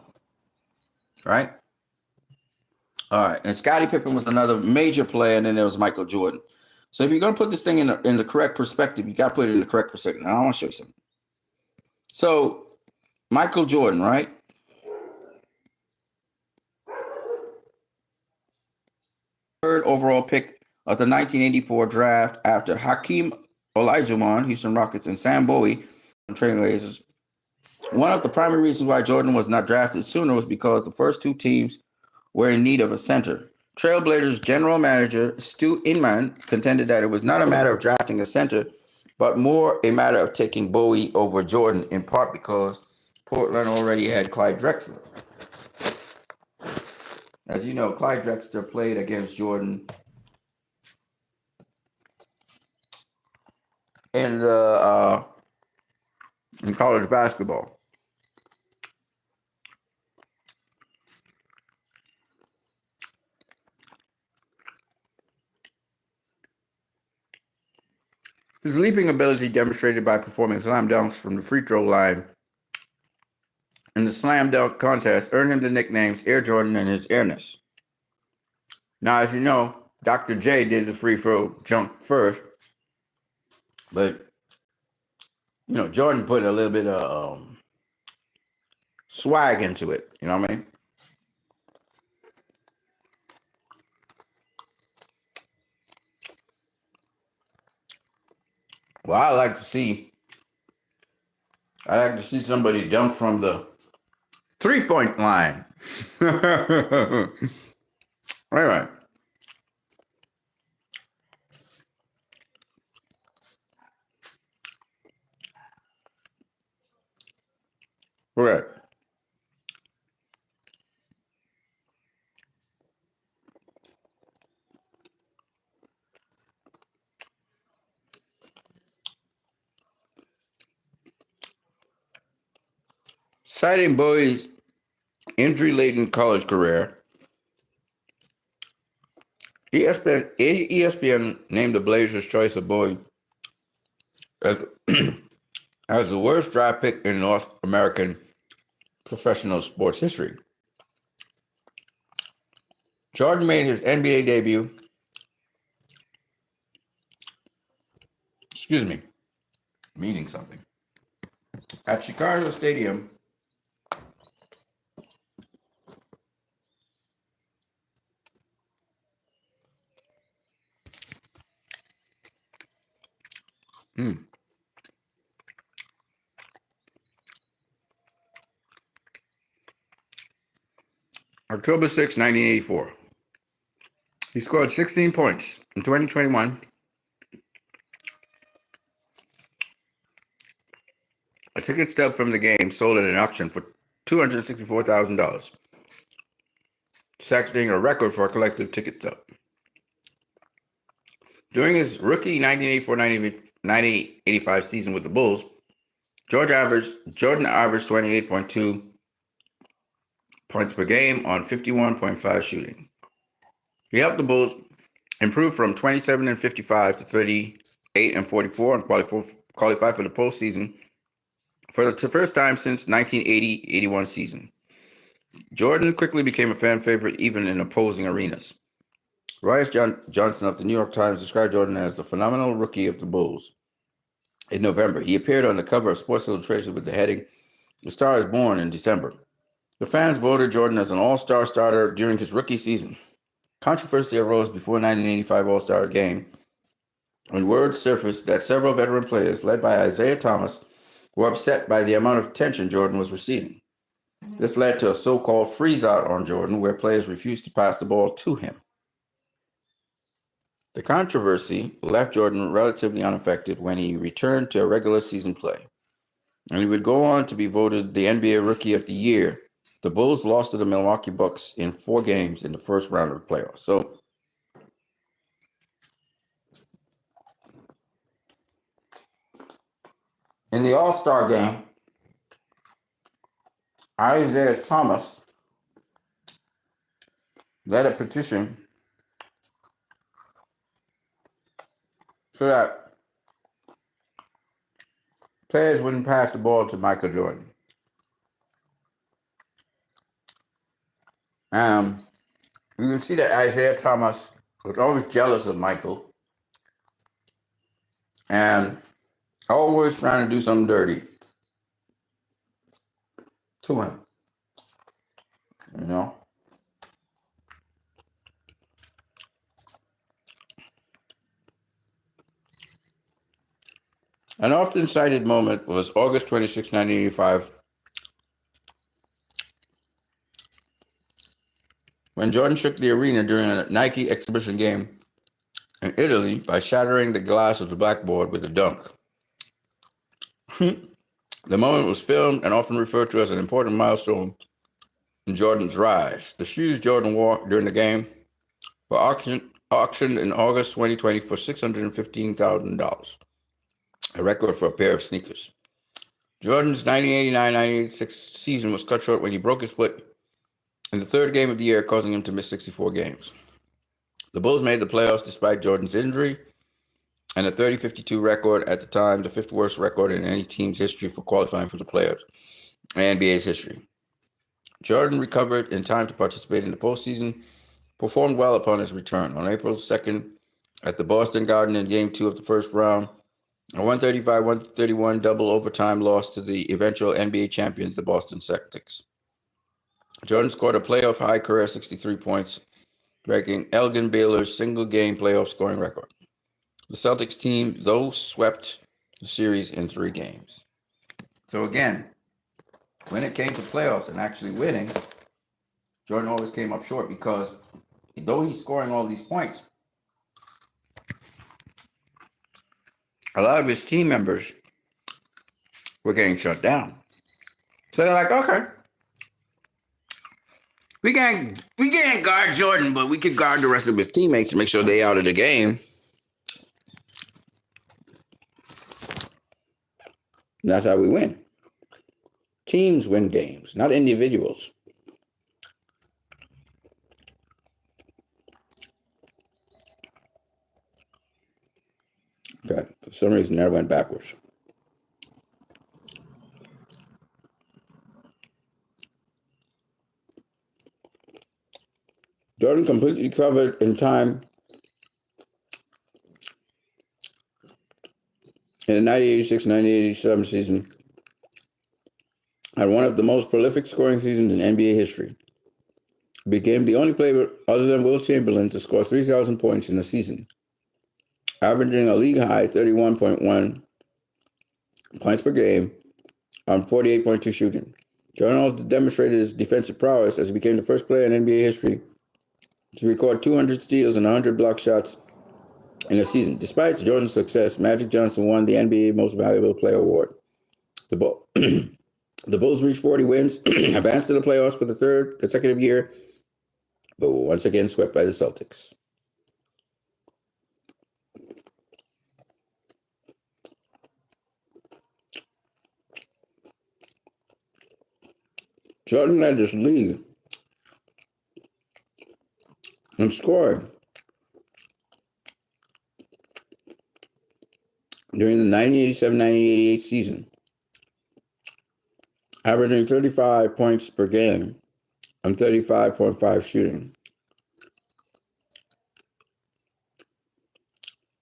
Right. All right, and Scottie Pippen was another major player, and then there was Michael Jordan. So if you're going to put this thing in the correct perspective, you got to put it in the correct perspective. Now I want to show you something. So Michael Jordan, right? Third overall pick of the 1984 draft after Hakeem Olajuwon, Houston Rockets, and Sam Bowie, Trailblazers. One of the primary reasons why Jordan was not drafted sooner was because the first two teams were in need of a center. Trailblazers general manager Stu Inman contended that it was not a matter of drafting a center, but more a matter of taking Bowie over Jordan, in part because Portland already had Clyde Drexler. As you know, Clyde Drexler played against Jordan in college basketball. His leaping ability, demonstrated by performing slam dunks from the free throw line in the slam dunk contest, earned him the nicknames Air Jordan and his airness. Now, as you know, Dr. J did the free throw jump first, but Jordan put a little bit of swag into it. You know what I mean? Well, I like to see somebody dunk from the 3-point line. All right. Correct. Citing Bowie's injury-laden college career, ESPN named the Blazers' choice of Bowie as, as the worst draft pick in North American professional sports history. Jordan made his NBA debut. Excuse me, I'm eating something. At Chicago Stadium October 6, 1984. He scored 16 points. In 2021, a ticket stub from the game sold at an auction for $264,000, setting a record for a collective ticket stub. During his rookie 1984-1985 season with the Bulls, Jordan averaged 28.2 points per game on 51.5 shooting. He helped the Bulls improve from 27-55 to 38-44 and qualify for the postseason for the first time since 1980-81 season. Jordan quickly became a fan favorite even in opposing arenas. Rice Johnson of the New York Times described Jordan as the phenomenal rookie of the Bulls. In November, he appeared on the cover of Sports Illustrated with the heading, "The Star is Born," in December. The fans voted Jordan as an all-star starter during his rookie season. Controversy arose before the 1985 All-Star Game when word surfaced that several veteran players, led by Isaiah Thomas, were upset by the amount of attention Jordan was receiving. This led to a so-called freeze-out on Jordan, where players refused to pass the ball to him. The controversy left Jordan relatively unaffected when he returned to regular season play, and he would go on to be voted the NBA Rookie of the Year. The Bulls lost to the Milwaukee Bucks in 4 games in the first round of the playoffs. So, in the All-Star game, Isaiah Thomas led a petition so that players wouldn't pass the ball to Michael Jordan. You can see that Isaiah Thomas was always jealous of Michael and always trying to do something dirty to him. You know? An often cited moment was August 26, 1985, when Jordan shook the arena during a Nike exhibition game in Italy by shattering the glass of the blackboard with a dunk. The moment was filmed and often referred to as an important milestone in Jordan's rise. The shoes Jordan wore during the game were auctioned in August 2020 for $615,000, a record for a pair of sneakers. Jordan's 1989-1986 season was cut short when he broke his foot in the third game of the year, causing him to miss 64 games. The Bulls made the playoffs despite Jordan's injury, and a 30-52 record at the time, the 5th worst record in any team's history for qualifying for the playoffs and NBA's history. Jordan recovered in time to participate in the postseason, performed well upon his return. On April 2nd, at the Boston Garden in Game 2 of the first round, a 135-131 double overtime loss to the eventual NBA champions, the Boston Celtics. Jordan scored a playoff-high career 63 points, breaking Elgin Baylor's single-game playoff scoring record. The Celtics team, though, swept the series in 3 games. So again, when it came to playoffs and actually winning, Jordan always came up short because though he's scoring all these points, a lot of his team members were getting shut down. So they're like, okay, we can't guard Jordan, but we could guard the rest of his teammates to make sure they're out of the game. And that's how we win. Teams win games, not individuals. Okay, for some reason that went backwards. Jordan completely covered in time in the 1986-1987 season, had one of the most prolific scoring seasons in NBA history. Became the only player other than Will Chamberlain to score 3,000 points in a season, averaging a league high 31.1 points per game on 48.2 shooting. Jordan also demonstrated his defensive prowess as he became the first player in NBA history to record 200 steals and 100 block shots in a season. Despite Jordan's success, Magic Johnson won the NBA Most Valuable Player award. The Bulls reached 40 wins, advanced to the playoffs for the third consecutive year, but were once again swept by the Celtics. Jordan led this league in scoring during the 1987-1988 season, averaging 35 points per game and 35.5 shooting.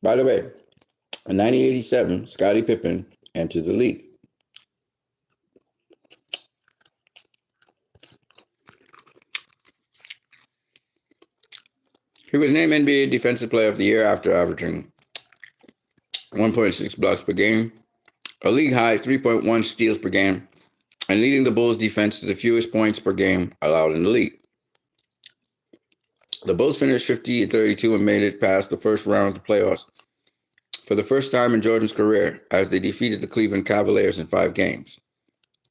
By the way, in 1987, Scottie Pippen entered the league. He was named NBA Defensive Player of the Year after averaging 1.6 blocks per game, a league high 3.1 steals per game, and leading the Bulls' defense to the fewest points per game allowed in the league. The Bulls finished 50-32 and made it past the first round of the playoffs for the first time in Jordan's career as they defeated the Cleveland Cavaliers in 5 games.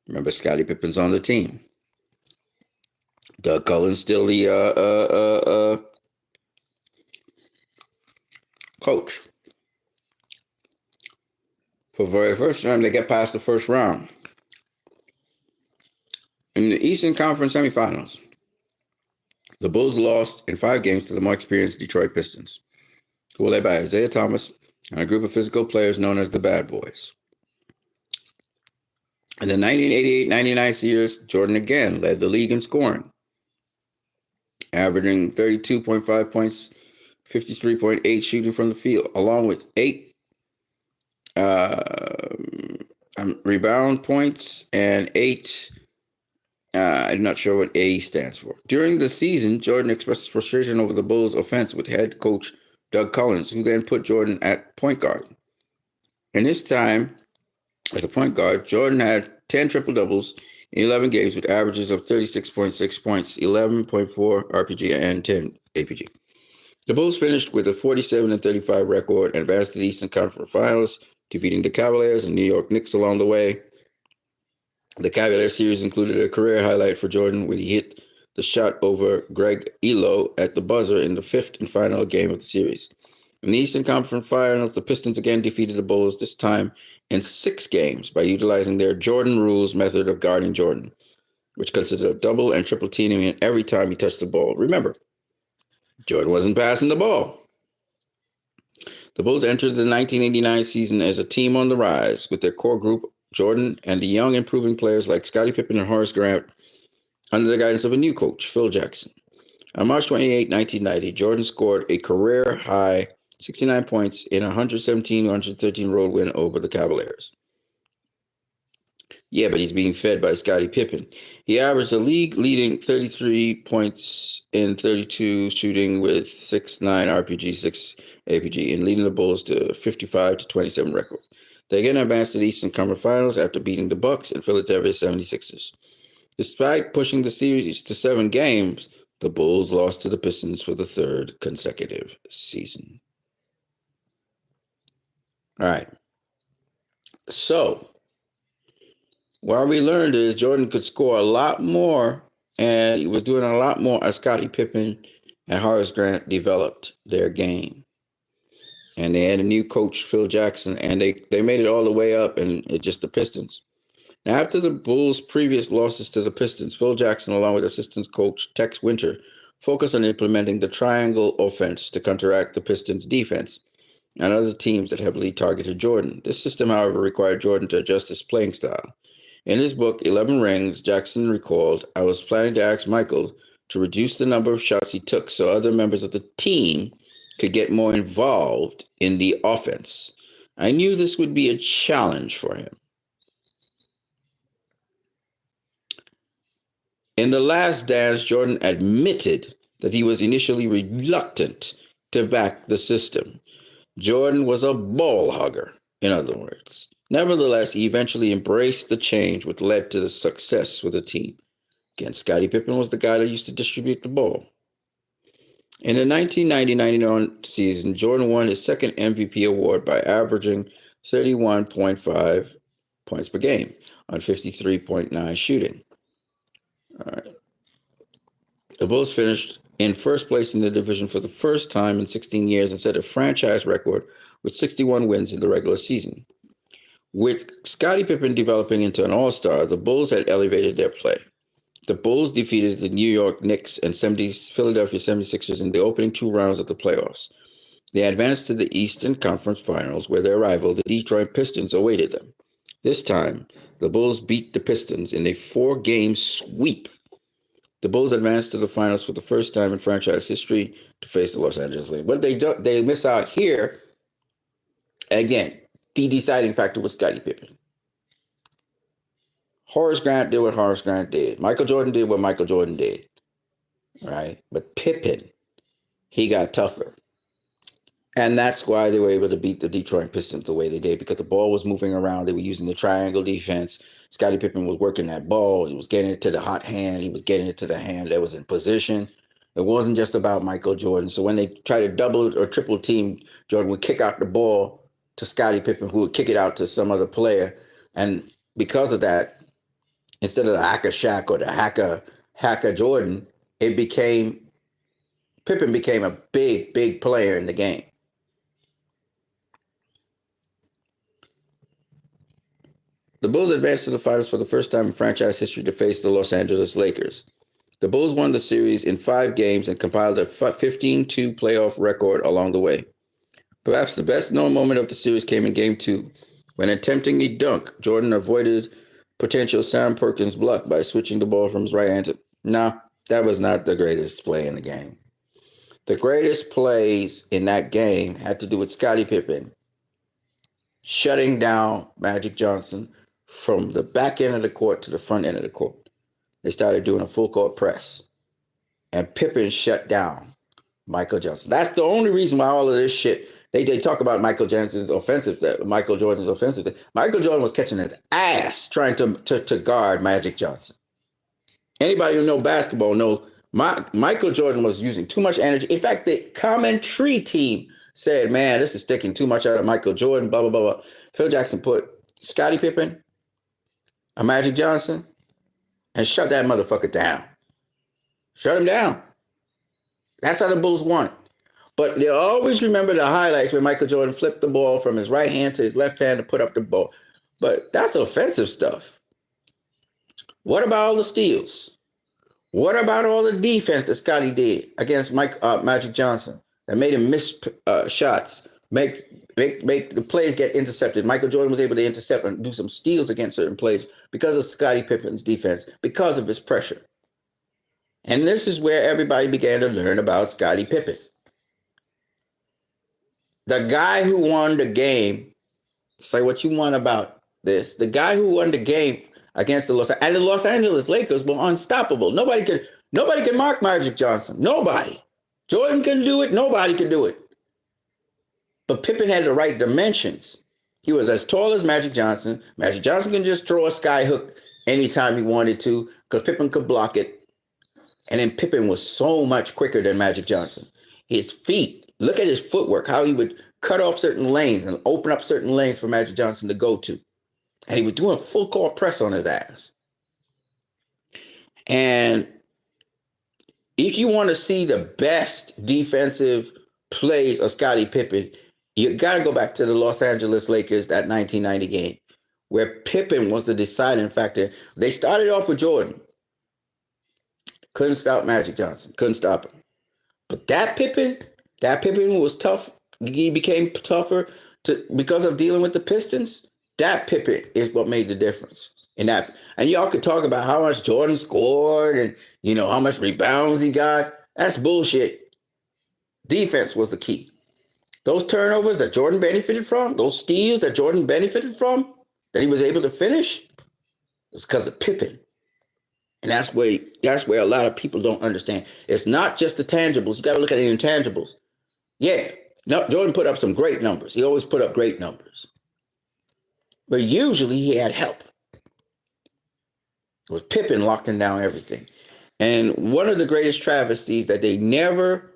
Remember, Scottie Pippen's on the team. Doug Collins still the coach. For the very first time, they get past the first round. In the Eastern Conference semifinals, the Bulls lost in 5 games to the more experienced Detroit Pistons, who were led by Isaiah Thomas and a group of physical players known as the Bad Boys. In the 1988-99 series, Jordan again led the league in scoring, averaging 32.5 points, 53.8 shooting from the field, along with 8 rebound points and 8. I'm not sure what A stands for. During the season, Jordan expressed frustration over the Bulls' offense with head coach Doug Collins, who then put Jordan at point guard. In his time as a point guard, Jordan had 10 triple-doubles in 11 games with averages of 36.6 points, 11.4 RPG, and 10 APG. The Bulls finished with a 47-35 record and advanced to the Eastern Conference Finals, defeating the Cavaliers and New York Knicks along the way. The Cavaliers series included a career highlight for Jordan when he hit the shot over Greg Elo at the buzzer in the 5th and final game of the series. In the Eastern Conference Finals, the Pistons again defeated the Bulls, this time in 6 games, by utilizing their Jordan rules method of guarding Jordan, which consisted of double and triple teaming him every time he touched the ball. Remember, Jordan wasn't passing the ball. The Bulls entered the 1989 season as a team on the rise, with their core group, Jordan, and the young improving players like Scottie Pippen and Horace Grant, under the guidance of a new coach, Phil Jackson. On March 28, 1990, Jordan scored a career-high 69 points in a 117-113 road win over the Cavaliers. Yeah, but he's being fed by Scottie Pippen. He averaged a league-leading 33 points in 32 shooting with 6.9 RPG, 6 APG, and leading the Bulls to 55-27 record. They again advanced to the Eastern Conference Finals after beating the Bucks and Philadelphia 76ers. Despite pushing the series to 7 games, the Bulls lost to the Pistons for the 3rd consecutive season. All right. So, what we learned is Jordan could score a lot more, and he was doing a lot more as Scottie Pippen and Horace Grant developed their game. And they had a new coach, Phil Jackson, and they made it all the way up, and it's just the Pistons. Now, after the Bulls' previous losses to the Pistons, Phil Jackson, along with assistant coach Tex Winter, focused on implementing the triangle offense to counteract the Pistons' defense and other teams that heavily targeted Jordan. This system, however, required Jordan to adjust his playing style. In his book, 11 Rings, Jackson recalled, "I was planning to ask Michael to reduce the number of shots he took so other members of the team could get more involved in the offense. I knew this would be a challenge for him." In The Last Dance, Jordan admitted that he was initially reluctant to back the system. Jordan was a ball hugger, in other words. Nevertheless, he eventually embraced the change, which led to the success with the team. Again, Scottie Pippen was the guy that used to distribute the ball. In the 1990-91 season, Jordan won his second MVP award by averaging 31.5 points per game on 53.9 shooting. All right. The Bulls finished in first place in the division for the first time in 16 years and set a franchise record with 61 wins in the regular season. With Scottie Pippen developing into an all-star, the Bulls had elevated their play. The Bulls defeated the New York Knicks and Philadelphia 76ers in the opening two rounds of the playoffs. They advanced to the Eastern Conference Finals, where their rival, the Detroit Pistons, awaited them. This time, the Bulls beat the Pistons in a 4-game sweep. The Bulls advanced to the finals for the first time in franchise history to face the Los Angeles Lakers. But they miss out here. Again, the deciding factor was Scottie Pippen. Horace Grant did what Horace Grant did. Michael Jordan did what Michael Jordan did. Right? But Pippen, he got tougher. And that's why they were able to beat the Detroit Pistons the way they did, because the ball was moving around. They were using the triangle defense. Scottie Pippen was working that ball. He was getting it to the hot hand. He was getting it to the hand that was in position. It wasn't just about Michael Jordan. So when they tried to double or triple team, Jordan would kick out the ball to Scottie Pippen, who would kick it out to some other player. And because of that, instead of the hacker Shaq or the hacker Jordan, Pippen became a big player in the game. The Bulls advanced to the finals for the first time in franchise history to face the Los Angeles Lakers. The Bulls won the series in 5 games and compiled a 15-2 playoff record along the way. Perhaps the best-known moment of the series came in Game 2, when attempting a dunk, Jordan avoided potential Sam Perkins' block by switching the ball from his right hand to... Nah, that was not the greatest play in the game. The greatest plays in that game had to do with Scottie Pippen shutting down Magic Johnson from the back end of the court to the front end of the court. They started doing a full court press. And Pippen shut down Michael Johnson. That's the only reason why all of this shit, they talk about Michael Jordan's offensive. Michael Jordan was catching his ass trying to guard Magic Johnson. Anybody who know basketball know Michael Jordan was using too much energy. In fact, the commentary team said, "Man, this is sticking too much out of Michael Jordan, blah, blah, blah, blah." Phil Jackson put Scottie Pippen, a Magic Johnson, and shut that motherfucker down. Shut him down. That's how the Bulls won. But they'll always remember the highlights where Michael Jordan flipped the ball from his right hand to his left hand to put up the ball. But that's offensive stuff. What about all the steals? What about all the defense that Scottie did against Magic Johnson that made him miss shots, make the plays get intercepted? Michael Jordan was able to intercept and do some steals against certain plays because of Scottie Pippen's defense, because of his pressure. And this is where everybody began to learn about Scottie Pippen. The guy who won the game, say what you want about this, the guy who won the game against the Los Angeles Lakers were unstoppable. Nobody could mark Magic Johnson. Nobody. Jordan couldn't do it. Nobody could do it. But Pippen had the right dimensions. He was as tall as Magic Johnson. Magic Johnson can just throw a sky hook anytime he wanted to because Pippen could block it. And then Pippen was so much quicker than Magic Johnson. His feet, look at his footwork, how he would cut off certain lanes and open up certain lanes for Magic Johnson to go to. And he was doing a full court press on his ass. And if you want to see the best defensive plays of Scottie Pippen, you got to go back to the Los Angeles Lakers, that 1990 game, where Pippen was the deciding factor. They started off with Jordan. Couldn't stop Magic Johnson. Couldn't stop him. But that Pippen was tough. He became tougher because of dealing with the Pistons. That Pippen is what made the difference. And y'all could talk about how much Jordan scored and how much rebounds he got. That's bullshit. Defense was the key. Those turnovers that Jordan benefited from, those steals that Jordan benefited from, that he was able to finish, was because of Pippen. And that's where a lot of people don't understand. It's not just the tangibles. You got to look at the intangibles. Yeah, no, Jordan put up some great numbers. He always put up great numbers. But usually he had help. It was Pippen locking down everything. And one of the greatest travesties that they never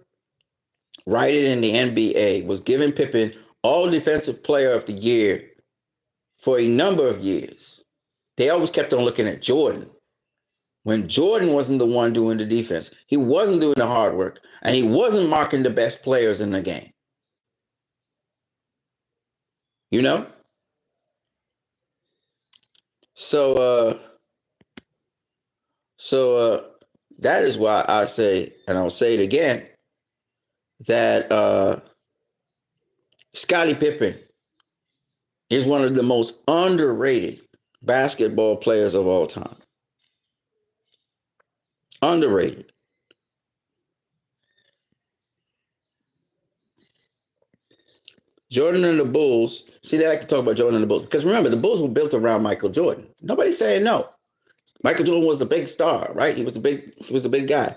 righted in the NBA was giving Pippen All Defensive Player of the Year for a number of years. They always kept on looking at Jordan. When Jordan wasn't the one doing the defense, he wasn't doing the hard work, and he wasn't marking the best players in the game. So that is why I say, and I'll say it again, that Scottie Pippen is one of the most underrated basketball players of all time. Underrated. Jordan and the Bulls. See, they like to talk about Jordan and the Bulls. Because remember, the Bulls were built around Michael Jordan. Nobody's saying no. Michael Jordan was a big star, right? He was a big guy.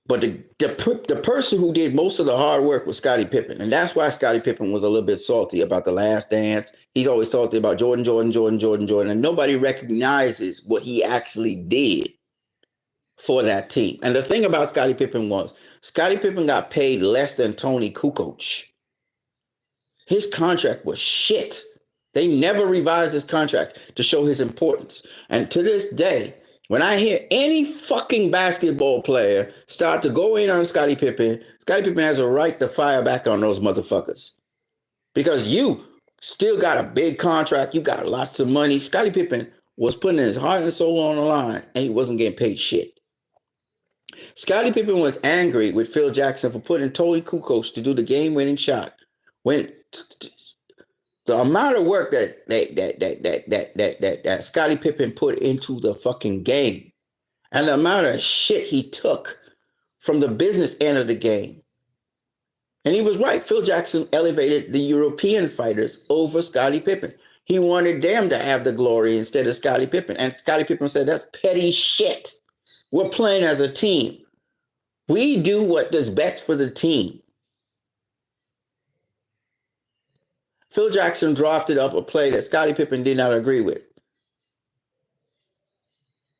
But the person who did most of the hard work was Scottie Pippen. And that's why Scottie Pippen was a little bit salty about The Last Dance. He's always salty about Jordan. And nobody recognizes what he actually did for that team. And the thing about Scottie Pippen was, Scottie Pippen got paid less than Tony Kukoc. His contract was shit. They never revised his contract to show his importance. And to this day, when I hear any fucking basketball player start to go in on Scottie Pippen has a right to fire back on those motherfuckers. Because you still got a big contract. You got lots of money. Scottie Pippen was putting his heart and soul on the line, and he wasn't getting paid shit. Scottie Pippen was angry with Phil Jackson for putting Tony Kukoc to do the game-winning shot. When the amount of work that Scottie Pippen put into the fucking game, and the amount of shit he took from the business end of the game. And he was right. Phil Jackson elevated the European fighters over Scottie Pippen. He wanted them to have the glory instead of Scottie Pippen. And Scottie Pippen said, that's petty shit. We're playing as a team. We do what is best for the team. Phil Jackson drafted up a play that Scottie Pippen did not agree with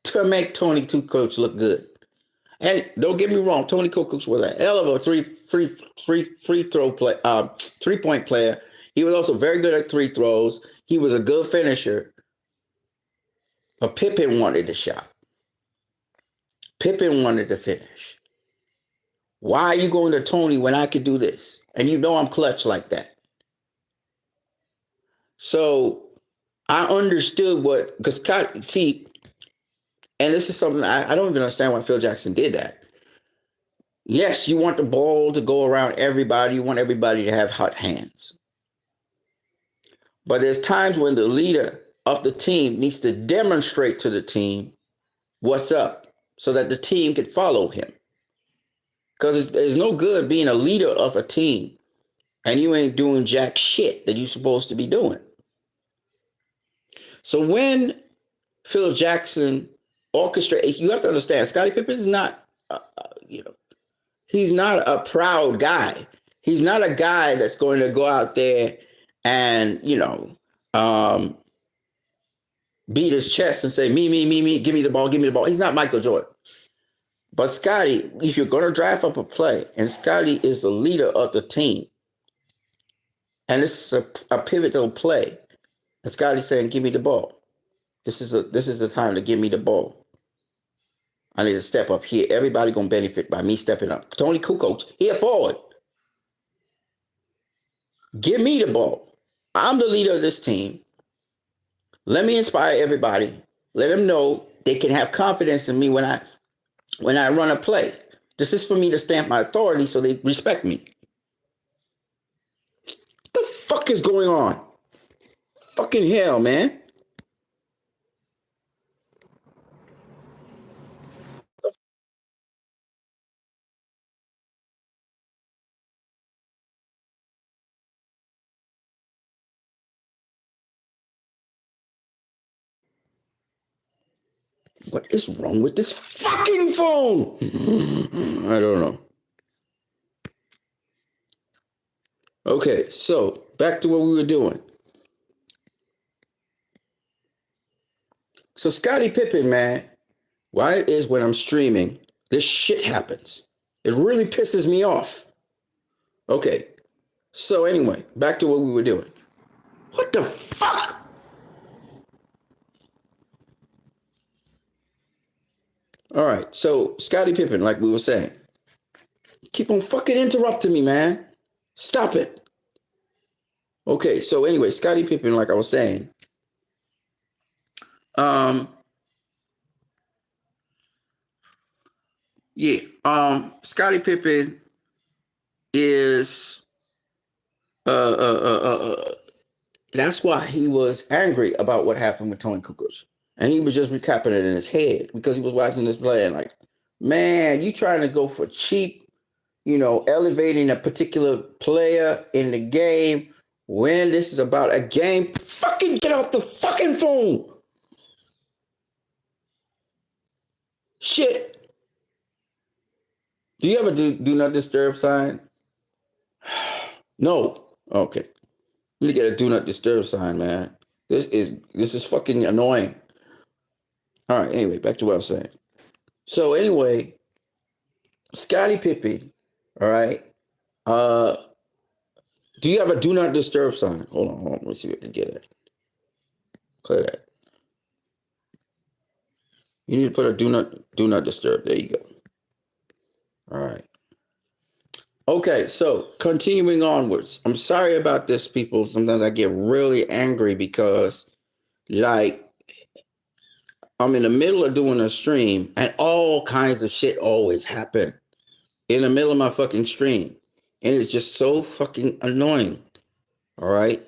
to make Tony Kukoc look good. And don't get me wrong, Tony Kukoc was a hell of a three-point player. He was also very good at free throws. He was a good finisher. But Pippen wanted the shot. Pippen wanted to finish. Why are you going to Tony when I could do this? And you know I'm clutch like that. So I understood because see, and this is something I don't even understand why Phil Jackson did that. Yes, you want the ball to go around everybody. You want everybody to have hot hands. But there's times when the leader of the team needs to demonstrate to the team what's up so that the team can follow him. Because there's no good being a leader of a team and you ain't doing jack shit that you're supposed to be doing. So when Phil Jackson orchestrated, you have to understand, Scottie Pippen is not, he's not a proud guy. He's not a guy that's going to go out there and, beat his chest and say, me, give me the ball. He's not Michael Jordan. But Scottie, if you're going to draft up a play, and Scottie is the leader of the team, and this is a pivotal play, and Scottie's saying, give me the ball. This is the time to give me the ball. I need to step up here. Everybody going to benefit by me stepping up. Tony Kukoc, here forward. Give me the ball. I'm the leader of this team. Let me inspire everybody. Let them know they can have confidence in me when I run a play. This is for me to stamp my authority so they respect me. What the fuck is going on? Fucking hell, man. What is wrong with this fucking phone? I don't know. Okay, so back to what we were doing. So Scottie Pippen, man, why it is when I'm streaming, this shit happens. It really pisses me off. Okay, so anyway, back to what we were doing. What the fuck? All right, so Scottie Pippen, like we were saying, keep on fucking interrupting me, man. Stop it. Okay, so anyway, Scottie Pippen, like I was saying, um, yeah, Scottie Pippen is that's why he was angry about what happened with Tony Kukoc. And he was just recapping it in his head because he was watching this play and like, man, you trying to go for cheap, elevating a particular player in the game when this is about a game. Fucking get off the fucking phone. Shit. Do you ever do not disturb sign? No. Okay. You need to get a do not disturb sign, man. This is fucking annoying. All right, anyway, back to what I was saying. So anyway, Scottie Pippen, all right. Uh do you have a do not disturb sign? Hold on. Let me see if I can get it. Clear that. You need to put a do not disturb. There you go. All right. Okay, so continuing onwards. I'm sorry about this, people. Sometimes I get really angry because like I'm in the middle of doing a stream and all kinds of shit always happen in the middle of my fucking stream. And it's just so fucking annoying. All right.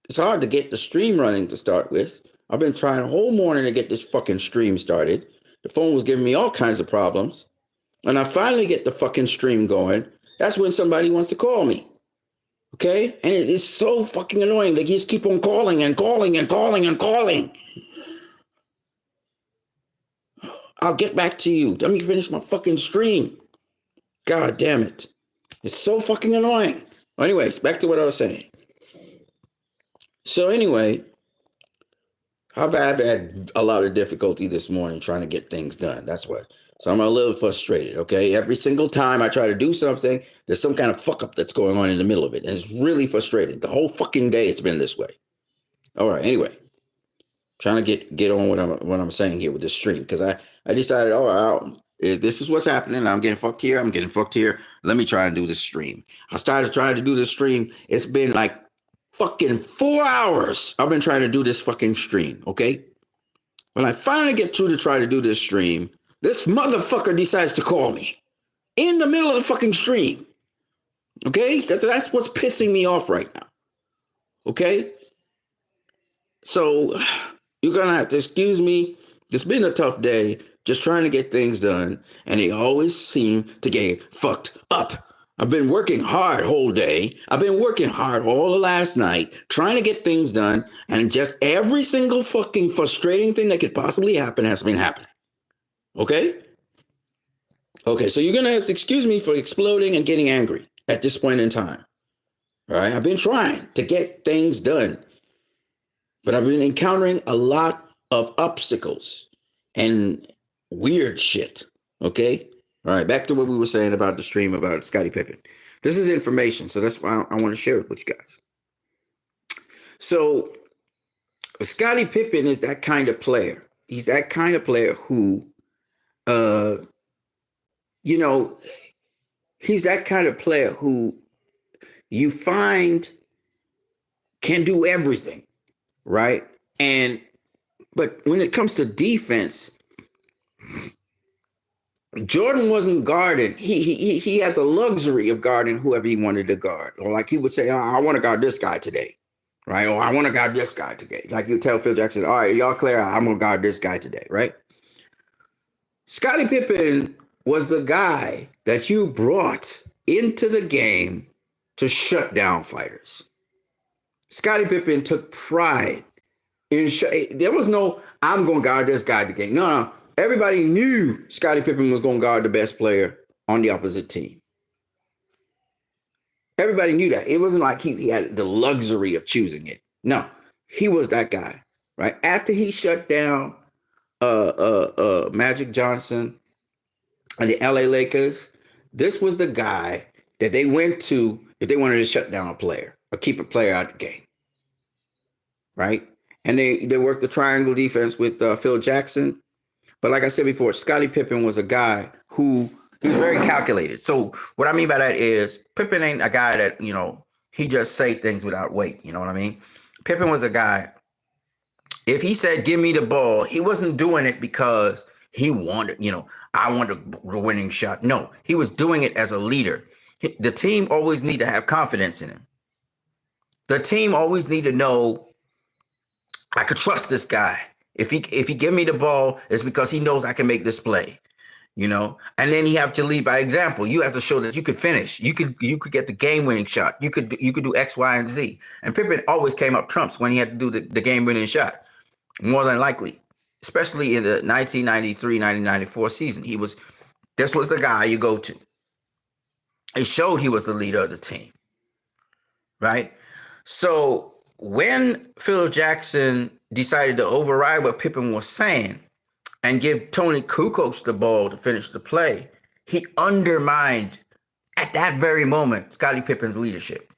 It's hard to get the stream running to start with. I've been trying the whole morning to get this fucking stream started. The phone was giving me all kinds of problems. And I finally get the fucking stream going. That's when somebody wants to call me. Okay? And it is so fucking annoying. They just keep on calling and calling and calling and calling. I'll get back to you. Let me finish my fucking stream. God damn it. It's so fucking annoying. Anyways, back to what I was saying. So anyway, I've had a lot of difficulty this morning trying to get things done. That's what. So I'm a little frustrated, okay? Every single time I try to do something, there's some kind of fuck up that's going on in the middle of it. And it's really frustrating. The whole fucking day it's been this way. All right, anyway. Trying to get on what I'm saying here with this stream. Because I decided, this is what's happening. I'm getting fucked here. I'm getting fucked here. Let me try and do this stream. I started trying to do this stream. It's been like fucking 4 hours. I've been trying to do this fucking stream, okay? When I finally get through to try to do this stream, this motherfucker decides to call me in the middle of the fucking stream. Okay? That's what's pissing me off right now. Okay? So you're going to have to excuse me. It's been a tough day just trying to get things done, and they always seem to get fucked up. I've been working hard whole day. I've been working hard all the last night trying to get things done, and just every single fucking frustrating thing that could possibly happen has been happening. Okay? Okay, so you're going to have to excuse me for exploding and getting angry at this point in time. All right? I've been trying to get things done, but I've been encountering a lot of obstacles and weird shit. Okay? All right, back to what we were saying about the stream about Scottie Pippen. This is information, so that's why I want to share it with you guys. So, Scottie Pippen is that kind of player. He's that kind of player who, he's that kind of player who you find can do everything, right? And But when it comes to defense, Jordan wasn't guarding. He had the luxury of guarding whoever he wanted to guard. Or like he would say, oh, I want to guard this guy today. Right? Or I want to guard this guy today. Like you tell Phil Jackson, all right, y'all clear out. I'm gonna guard this guy today, right? Scottie Pippen was the guy that you brought into the game to shut down fighters. Scottie Pippen took pride in there was no, I'm going to guard this guy today. No. Everybody knew Scottie Pippen was going to guard the best player on the opposite team. Everybody knew that. It wasn't like he had the luxury of choosing it. No, he was that guy, right? After he shut down Magic Johnson and the LA Lakers, this was the guy that they went to if they wanted to shut down a player or keep a player out of the game, right? And they worked the triangle defense with Phil Jackson. But like I said before, Scottie Pippen was a guy who he's very calculated. So what I mean by that is Pippen ain't a guy that, he just say things without weight. You know what I mean? Pippen was a guy, if he said, give me the ball, he wasn't doing it because he wanted, I want the winning shot. No, he was doing it as a leader. The team always need to have confidence in him. The team always need to know, I could trust this guy. If he give me the ball, it's because he knows I can make this play, And then you have to lead by example. You have to show that you could finish. You could get the game winning shot. You could do X, Y, and Z. And Pippen always came up trumps when he had to do the game winning shot, more than likely, especially in the 1993-1994 season. This was the guy you go to. It showed he was the leader of the team, right? So when Phil Jackson decided to override what Pippen was saying and give Tony Kukoc the ball to finish the play, he undermined, at that very moment, Scottie Pippen's leadership.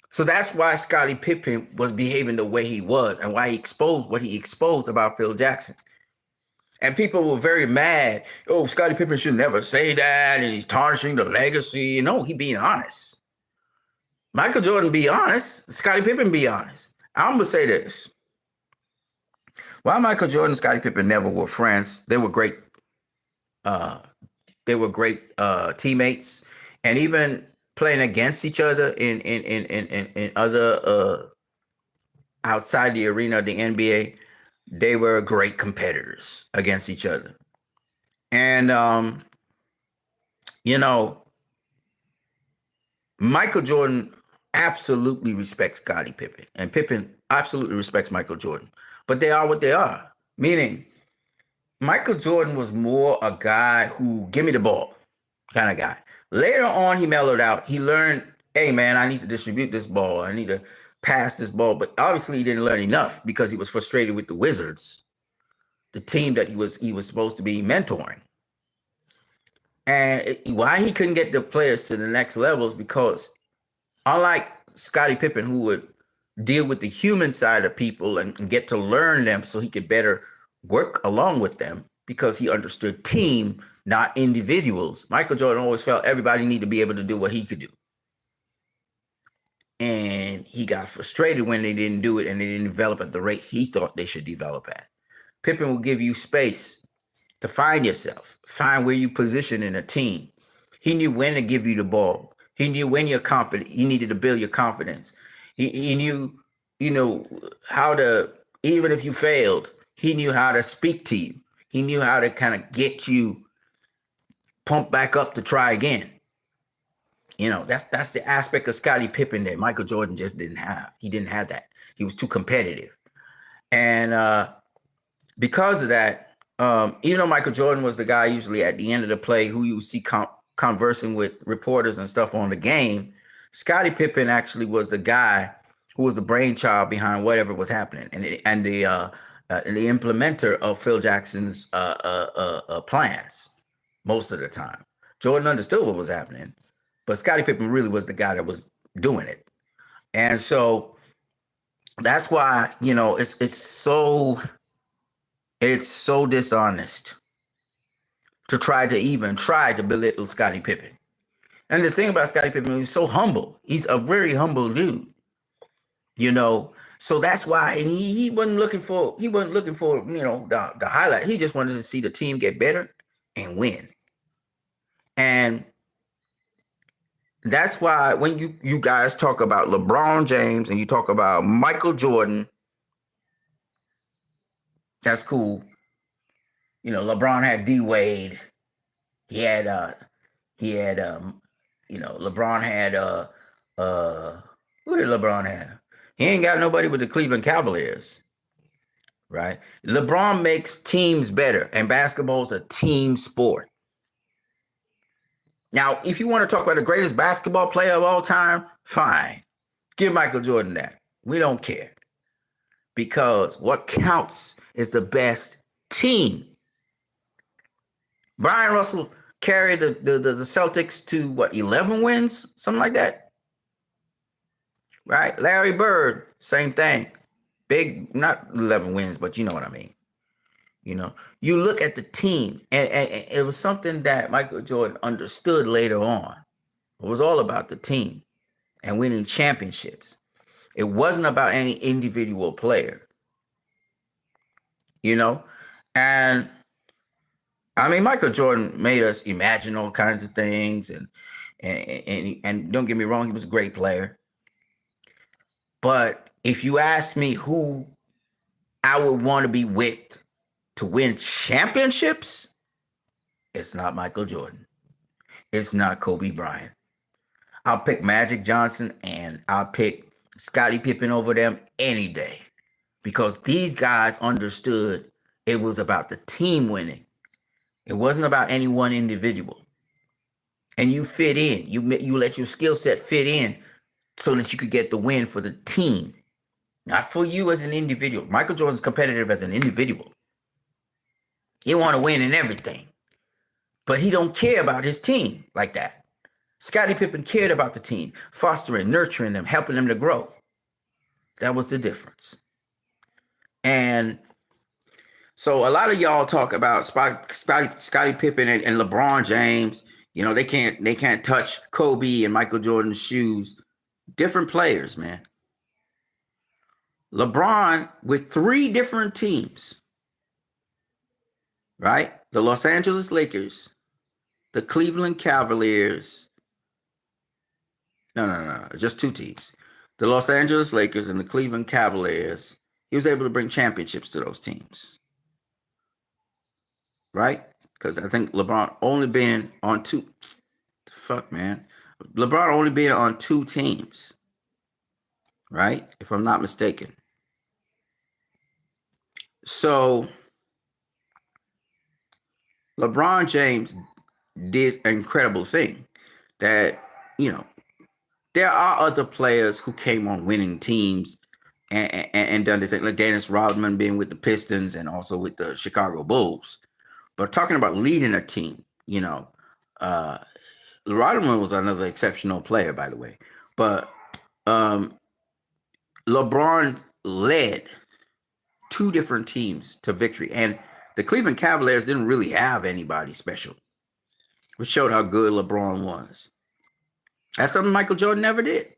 So that's why Scottie Pippen was behaving the way he was and why he exposed what he exposed about Phil Jackson. And people were very mad. Oh, Scottie Pippen should never say that, and he's tarnishing the legacy. No, he being honest. Michael Jordan be honest. Scottie Pippen be honest. I'm gonna say this: while Michael Jordan and Scottie Pippen never were friends, they were great. Teammates, and even playing against each other in other outside the arena of the NBA, they were great competitors against each other. And Michael Jordan absolutely respects Scottie Pippen, and Pippen absolutely respects Michael Jordan. But they are what they are. Meaning, Michael Jordan was more a guy who give me the ball kind of guy. Later on, he mellowed out. He learned, hey man, I need to distribute this ball. I need to pass this ball. But obviously, he didn't learn enough because he was frustrated with the Wizards, the team that he was supposed to be mentoring. And why he couldn't get the players to the next level is because, unlike Scottie Pippen, who would deal with the human side of people and get to learn them so he could better work along with them because he understood team, not individuals. Michael Jordan always felt everybody needed to be able to do what he could do. And he got frustrated when they didn't do it and they didn't develop at the rate he thought they should develop at. Pippen will give you space to find yourself, find where you position in a team. He knew when to give you the ball. He knew when you're confident. He needed to build your confidence. He knew, how to, even if you failed, he knew how to speak to you. He knew how to kind of get you pumped back up to try again. That's the aspect of Scottie Pippen that Michael Jordan just didn't have. He didn't have that. He was too competitive. And because of that, even though Michael Jordan was the guy usually at the end of the play who you see conversing with reporters and stuff on the game, Scottie Pippen actually was the guy who was the brainchild behind whatever was happening and the implementer of Phil Jackson's plans most of the time. Jordan understood what was happening, but Scottie Pippen really was the guy that was doing it. And so that's why, it's so dishonest to try to belittle Scottie Pippen. And the thing about Scottie Pippen, he's so humble. He's a very humble dude. So that's why, and he wasn't looking for the highlight. He just wanted to see the team get better and win. And that's why when you guys talk about LeBron James and you talk about Michael Jordan, that's cool. LeBron had D Wade. He had LeBron had who did LeBron have? He ain't got nobody with the Cleveland Cavaliers. Right? LeBron makes teams better, and basketball's a team sport. Now, if you want to talk about the greatest basketball player of all time, fine. Give Michael Jordan that. We don't care. Because what counts is the best team. Brian Russell carried the Celtics to 11 wins? Something like that. Right? Larry Bird, same thing. Big, not 11 wins, but you know what I mean. You look at the team, and it was something that Michael Jordan understood later on. It was all about the team and winning championships. It wasn't about any individual player. And I mean, Michael Jordan made us imagine all kinds of things, and don't get me wrong, he was a great player. But if you ask me who I would want to be with to win championships, it's not Michael Jordan. It's not Kobe Bryant. I'll pick Magic Johnson and I'll pick Scottie Pippen over them any day, because these guys understood it was about the team winning. It wasn't about any one individual. And you fit in. You let your skill set fit in so that you could get the win for the team, not for you as an individual. Michael Jordan's competitive as an individual. He want to win in everything, but he don't care about his team like that. Scottie Pippen cared about the team, fostering, nurturing them, helping them to grow. That was the difference. And so a lot of y'all talk about Scottie Pippen and LeBron James. They can't touch Kobe and Michael Jordan's shoes. Different players, man. LeBron with 3 different teams, right? The Los Angeles Lakers, the Cleveland Cavaliers. No, just 2 teams. The Los Angeles Lakers and the Cleveland Cavaliers. He was able to bring championships to those teams. Right? Because I think LeBron only been on 2. Fuck, man. LeBron only been on 2 teams. Right? If I'm not mistaken. So, LeBron James did an incredible thing that, there are other players who came on winning teams and done this thing, like Dennis Rodman being with the Pistons and also with the Chicago Bulls. But talking about leading a team, Rodman was another exceptional player, by the way. But LeBron led 2 different teams to victory. And the Cleveland Cavaliers didn't really have anybody special, which showed how good LeBron was. That's something Michael Jordan never did.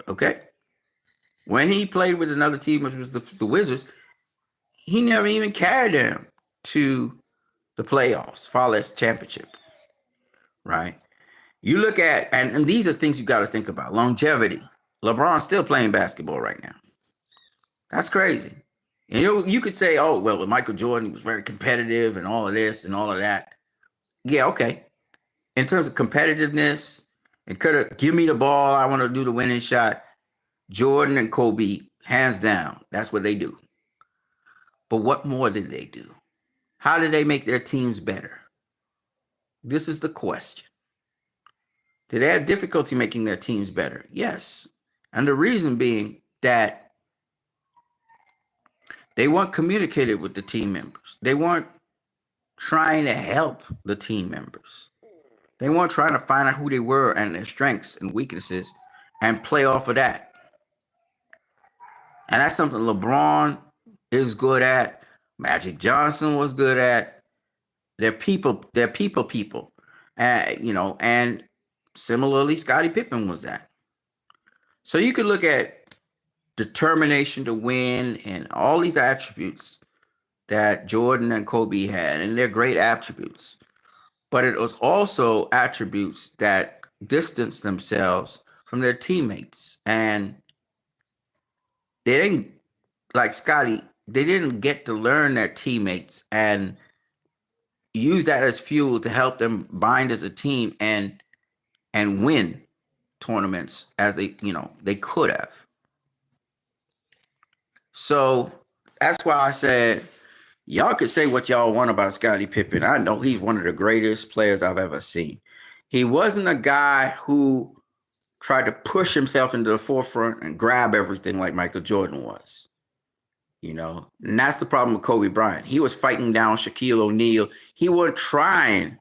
Okay? When he played with another team, which was the Wizards, he never even carried them to the playoffs, far less championship. Right? You look at, and these are things you got to think about. Longevity. LeBron's still playing basketball right now. That's crazy. And you could say, oh, well, with Michael Jordan, he was very competitive and all of this and all of that. Yeah, okay. In terms of competitiveness and give me the ball, I want to do the winning shot. Jordan and Kobe, hands down, that's what they do. But what more did they do? How did they make their teams better? This is the question. Did they have difficulty making their teams better? Yes. And the reason being that they weren't communicated with the team members. They weren't trying to help the team members. They weren't trying to find out who they were and their strengths and weaknesses and play off of that. And that's something LeBron is good at. Magic Johnson was good at. They're people. And similarly, Scottie Pippen was that. So you could look at determination to win, and all these attributes that Jordan and Kobe had, and they're great attributes. But it was also attributes that distanced themselves from their teammates. And they didn't, like Scottie, they didn't get to learn their teammates and use that as fuel to help them bind as a team and win tournaments as they could have. So that's why I said y'all could say what y'all want about Scottie Pippen. I know he's one of the greatest players I've ever seen. He wasn't a guy who tried to push himself into the forefront and grab everything like Michael Jordan was. And that's the problem with Kobe Bryant. He was fighting down Shaquille O'Neal. He wasn't trying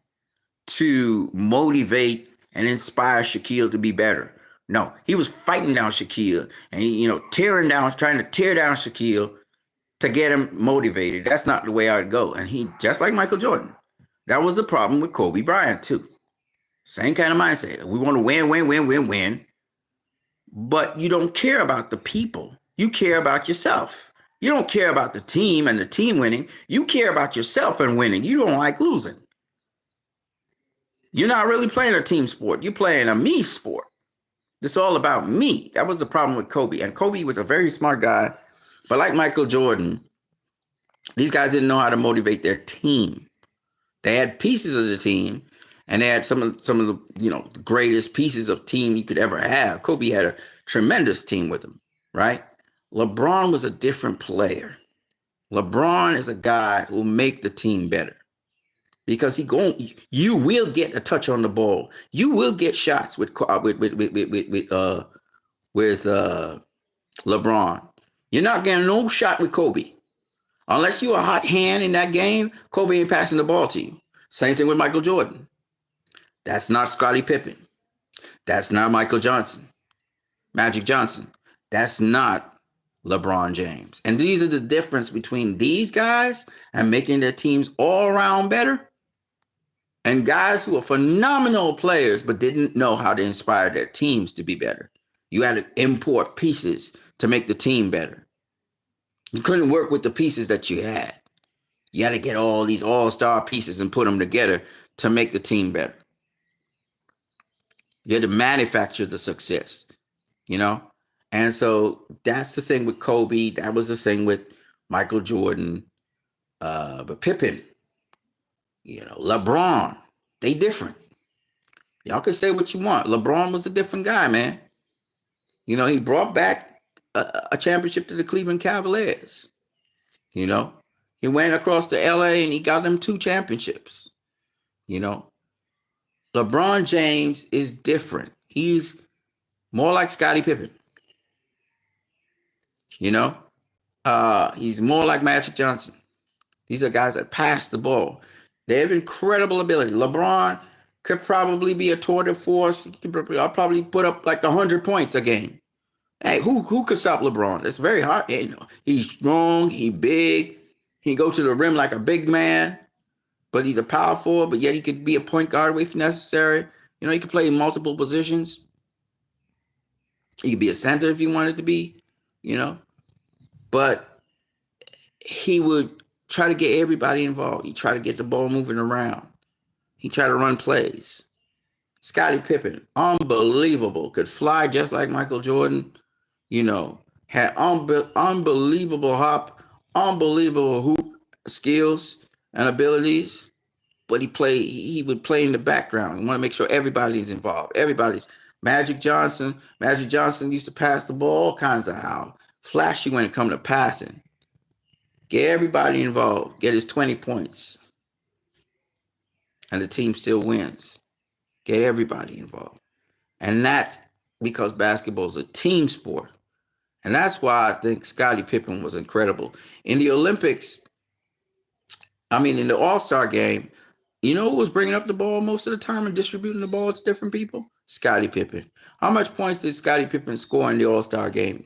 to motivate and inspire Shaquille to be better. No, he was fighting down Shaquille and trying to tear down Shaquille to get him motivated. That's not the way I'd go. And he, just like Michael Jordan, that was the problem with Kobe Bryant too. Same kind of mindset. We want to win. But you don't care about the people. You care about yourself. You don't care about the team and the team winning. You care about yourself and winning. You don't like losing. You're not really playing a team sport. You're playing a me sport. It's all about me. That was the problem with Kobe. And Kobe was a very smart guy. But like Michael Jordan, these guys didn't know how to motivate their team. They had pieces of the team, and they had some of the the greatest pieces of team you could ever have. Kobe had a tremendous team with him, right? LeBron was a different player. LeBron is a guy who will make the team better because you will get a touch on the ball. You will get shots with LeBron. You're not getting no shot with Kobe. Unless you're a hot hand in that game, Kobe ain't passing the ball to you. Same thing with Michael Jordan. That's not Scottie Pippen. That's not Magic Johnson. That's not LeBron James. And these are the difference between these guys and making their teams all around better and guys who are phenomenal players but didn't know how to inspire their teams to be better. You had to import pieces to make the team better. You couldn't work with the pieces that you had. You had to get all these all-star pieces and put them together to make the team better. You had to manufacture the success, And so that's the thing with Kobe. That was the thing with Michael Jordan. But Pippen, LeBron, they different. Y'all can say what you want. LeBron was a different guy, man. He brought back a championship to the Cleveland Cavaliers. He went across to L.A. and he got them 2 championships. LeBron James is different. He's more like Scottie Pippen. He's more like Magic Johnson. These are guys that pass the ball. They have incredible ability. LeBron could probably be a tour de force. He could probably put up like 100 points a game. Hey, who could stop LeBron? It's very hard. He's strong. He's big. He can go to the rim like a big man. But he's a power forward. But yet he could be a point guard if necessary. He could play in multiple positions. He could be a center if he wanted to be. But he would try to get everybody involved. He tried to get the ball moving around. He tried to run plays. Scottie Pippen, unbelievable. Could fly just like Michael Jordan. Had unbelievable hop, unbelievable hoop skills and abilities. But he would play in the background. He want to make sure everybody's involved. Magic Johnson used to pass the ball all kinds of how. Flashy when it comes to passing. Get everybody involved. Get his 20 points. And the team still wins. Get everybody involved. And that's because basketball is a team sport. And that's why I think Scottie Pippen was incredible. In the Olympics, in the All-Star game, who was bringing up the ball most of the time and distributing the ball to different people? Scottie Pippen. How much points did Scottie Pippen score in the All-Star game?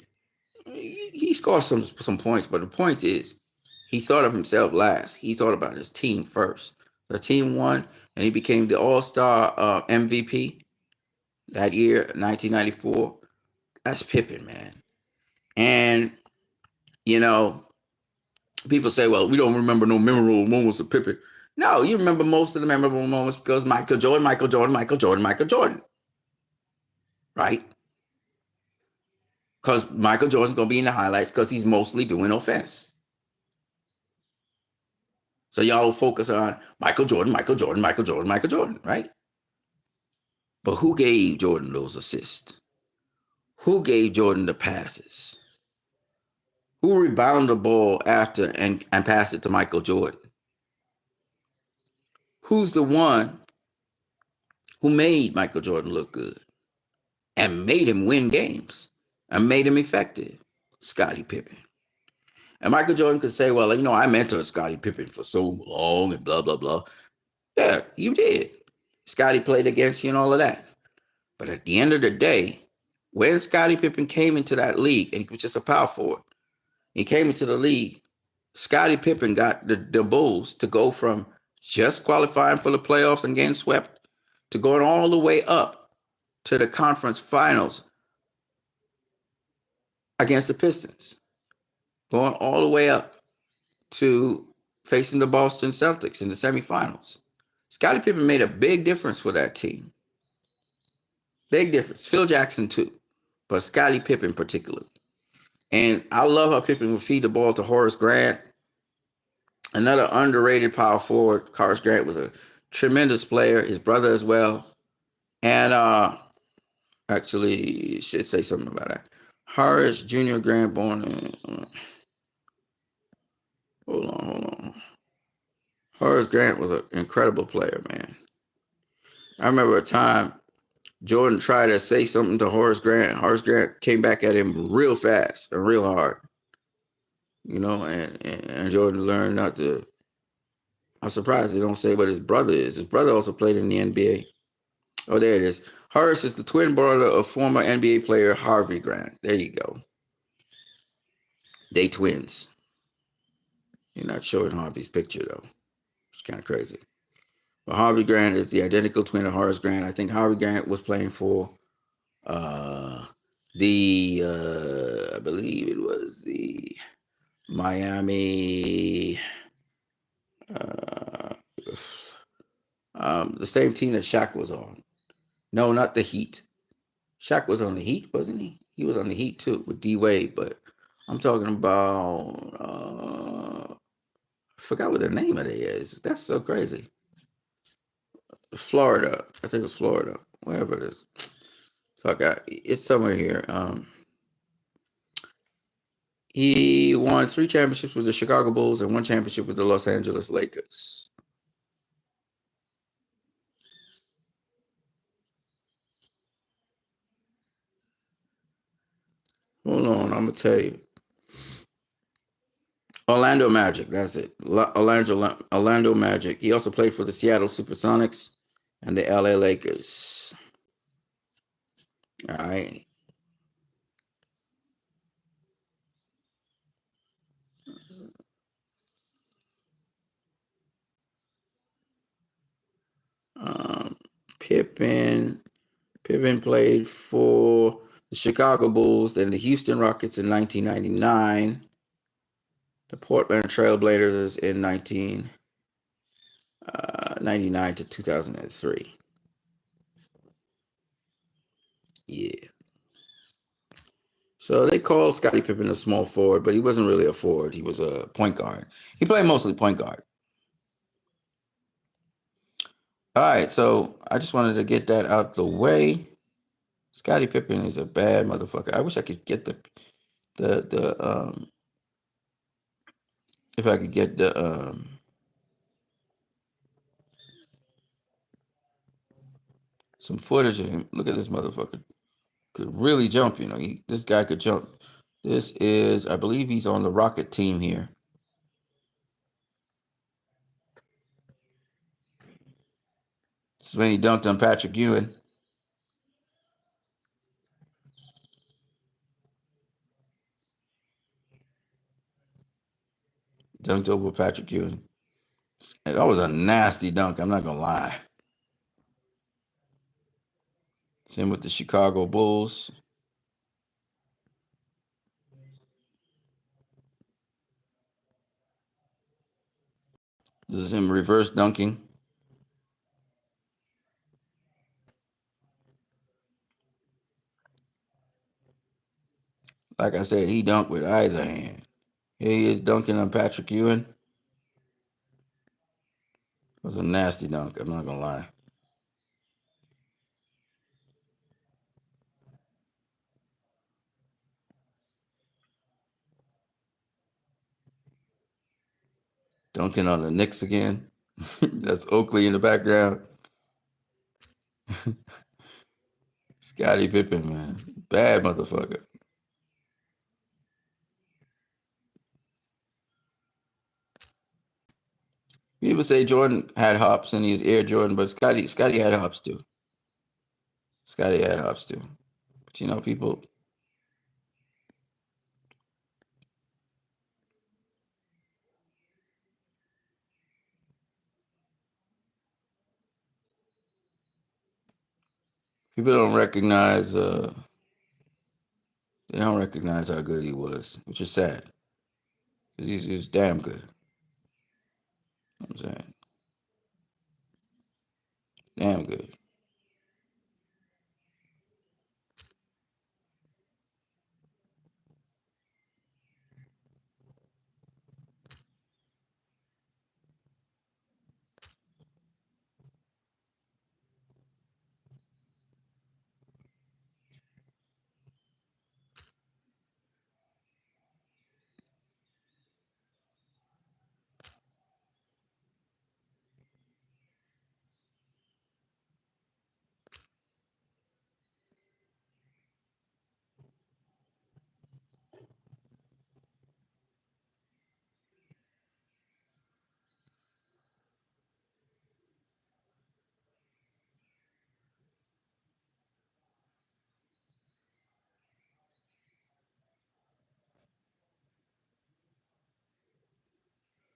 He scored some points, but the point is, he thought of himself last. He thought about his team first. The team won, and he became the All-Star MVP that year, 1994. That's Pippen, man. And, you know, people say, well, we don't remember no memorable moments of Pippen. No, you remember most of the memorable moments because Michael Jordan, Michael Jordan, Michael Jordan, Michael Jordan. Right? Because Michael Jordan's going to be in the highlights because he's mostly doing offense. So y'all focus on Michael Jordan, Michael Jordan, Michael Jordan, Michael Jordan, right? But who gave Jordan those assists? Who gave Jordan the passes? Who rebounded the ball after and passed it to Michael Jordan? Who's the one who made Michael Jordan look good and made him win games and made him effective? Scottie Pippen. And Michael Jordan could say, well, I mentored Scottie Pippen for so long and blah, blah, blah. Yeah, you did. Scottie played against you and all of that. But at the end of the day, when Scottie Pippen came into that league, and he was just a power forward, he came into the league, Scottie Pippen got the Bulls to go from just qualifying for the playoffs and getting swept to going all the way up to the conference finals against the Pistons, going all the way up to facing the Boston Celtics in the semifinals. Scottie Pippen made a big difference for that team. Big difference. Phil Jackson too, but Scottie Pippen particularly. And I love how Pippen would feed the ball to Horace Grant. Another underrated power forward. Horace Grant was a tremendous player. His brother as well. And actually, should say something about that. Horace Jr. Grant, born in. Hold on. Horace Grant was an incredible player, man. I remember a time Jordan tried to say something to Horace Grant. Horace Grant came back at him real fast and real hard. And Jordan learned not to. I'm surprised they don't say what his brother is. His brother also played in the NBA. Oh, there it is. Horace is the twin brother of former NBA player Harvey Grant. There you go. They twins. You're not showing Harvey's picture, though. It's kind of crazy. But Harvey Grant is the identical twin of Horace Grant. I think Harvey Grant was playing for I believe it was the Miami, the same team that Shaq was on. No, not the Heat. Shaq was on the Heat, wasn't he? He was on the Heat too with D Wade, but I'm talking about I forgot what the name of it is. That's so crazy. Florida. I think it was Florida. Wherever it is. Fuck, it's somewhere here. He won 3 championships with the Chicago Bulls and 1 championship with the Los Angeles Lakers. Hold on, I'm gonna tell you. Orlando Magic, that's it. Orlando Magic. He also played for the Seattle Supersonics and the LA Lakers. All right. Pippen played for the Chicago Bulls and the Houston Rockets in 1999. The Portland Trailblazers in 1999 to 2003. Yeah. So they called Scottie Pippen a small forward, but he wasn't really a forward. He was a point guard. He played mostly point guard. All right, so I just wanted to get that out the way. Scottie Pippen is a bad motherfucker. I wish I could get the if I could get the some footage of him. Look at this motherfucker. Could really jump, this guy could jump. This is, I believe he's on the Rocket team here. This is when he dunked on Patrick Ewing. Dunked over Patrick Ewing. That was a nasty dunk, I'm not gonna lie. Same with the Chicago Bulls. This is him reverse dunking. Like I said, he dunked with either hand. Here he is dunking on Patrick Ewing. It was a nasty dunk, I'm not gonna lie. Dunking on the Knicks again. That's Oakley in the background. Scottie Pippen, man. Bad motherfucker. People say Jordan had hops in his Air Jordan, but Scottie had hops too. Scottie had hops too. But you know, people don't recognize they don't recognize how good he was, which is sad. Because he's damn good. You know what I'm saying? Damn good.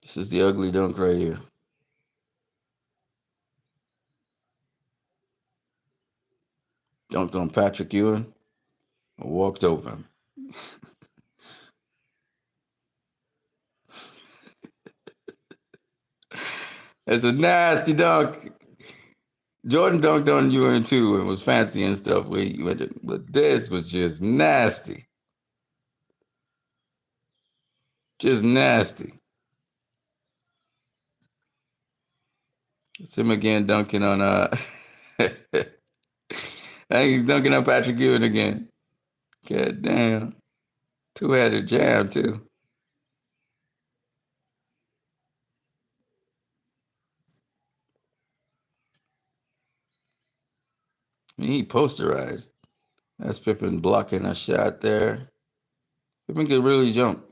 This is the ugly dunk right here. Dunked on Patrick Ewing. Walked over him. It's a nasty dunk. Jordan dunked on Ewing too and was fancy and stuff. But this was just nasty. Just nasty. It's him again dunking on I think he's dunking on Patrick Ewing again. God damn. Two-headed jam too. I mean, he posterized. That's Pippen blocking a shot there. Pippen could really jump.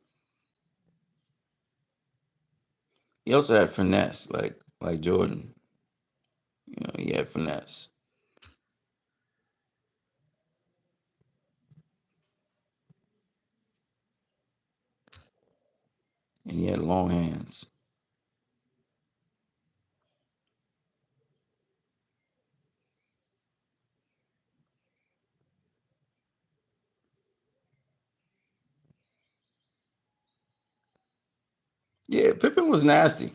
He also had finesse, like Jordan. You know, he had finesse. And he had long hands. Yeah, Pippen was nasty.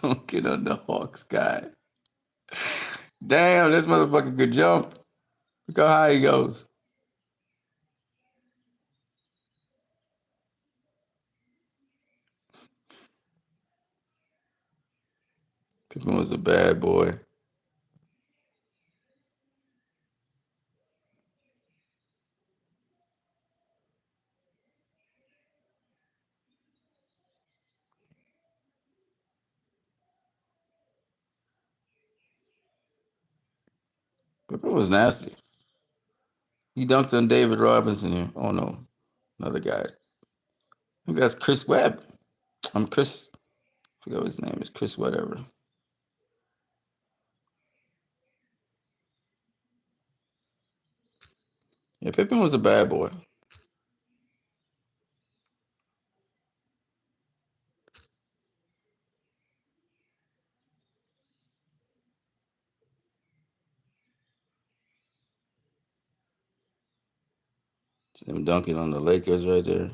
Don't get on the Hawks guy. Damn, this motherfucker could jump. Look how high he goes. Pippen was a bad boy. Pippen was nasty. He dunked on David Robinson here. Oh no, another guy. I think that's Chris Webb. I'm Chris. I forget what his name is. Chris whatever. Yeah, Pippen was a bad boy. See him dunking on the Lakers right there.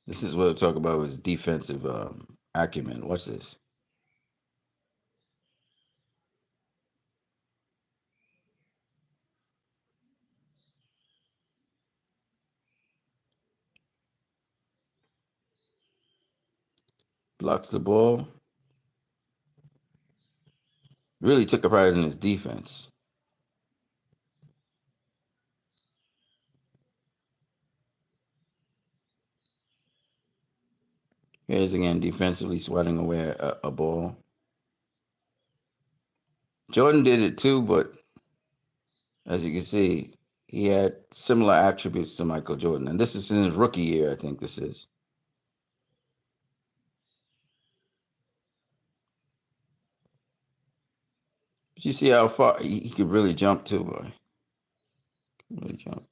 This is what we'll talk about his defensive acumen. Watch this. Blocks the ball. Really took a pride in his defense. Here's again defensively swatting away a ball. Jordan did it too, but as you can see, he had similar attributes to Michael Jordan. And this is in his rookie year, I think this is. But you see how far he could really jump too, boy. Really jump.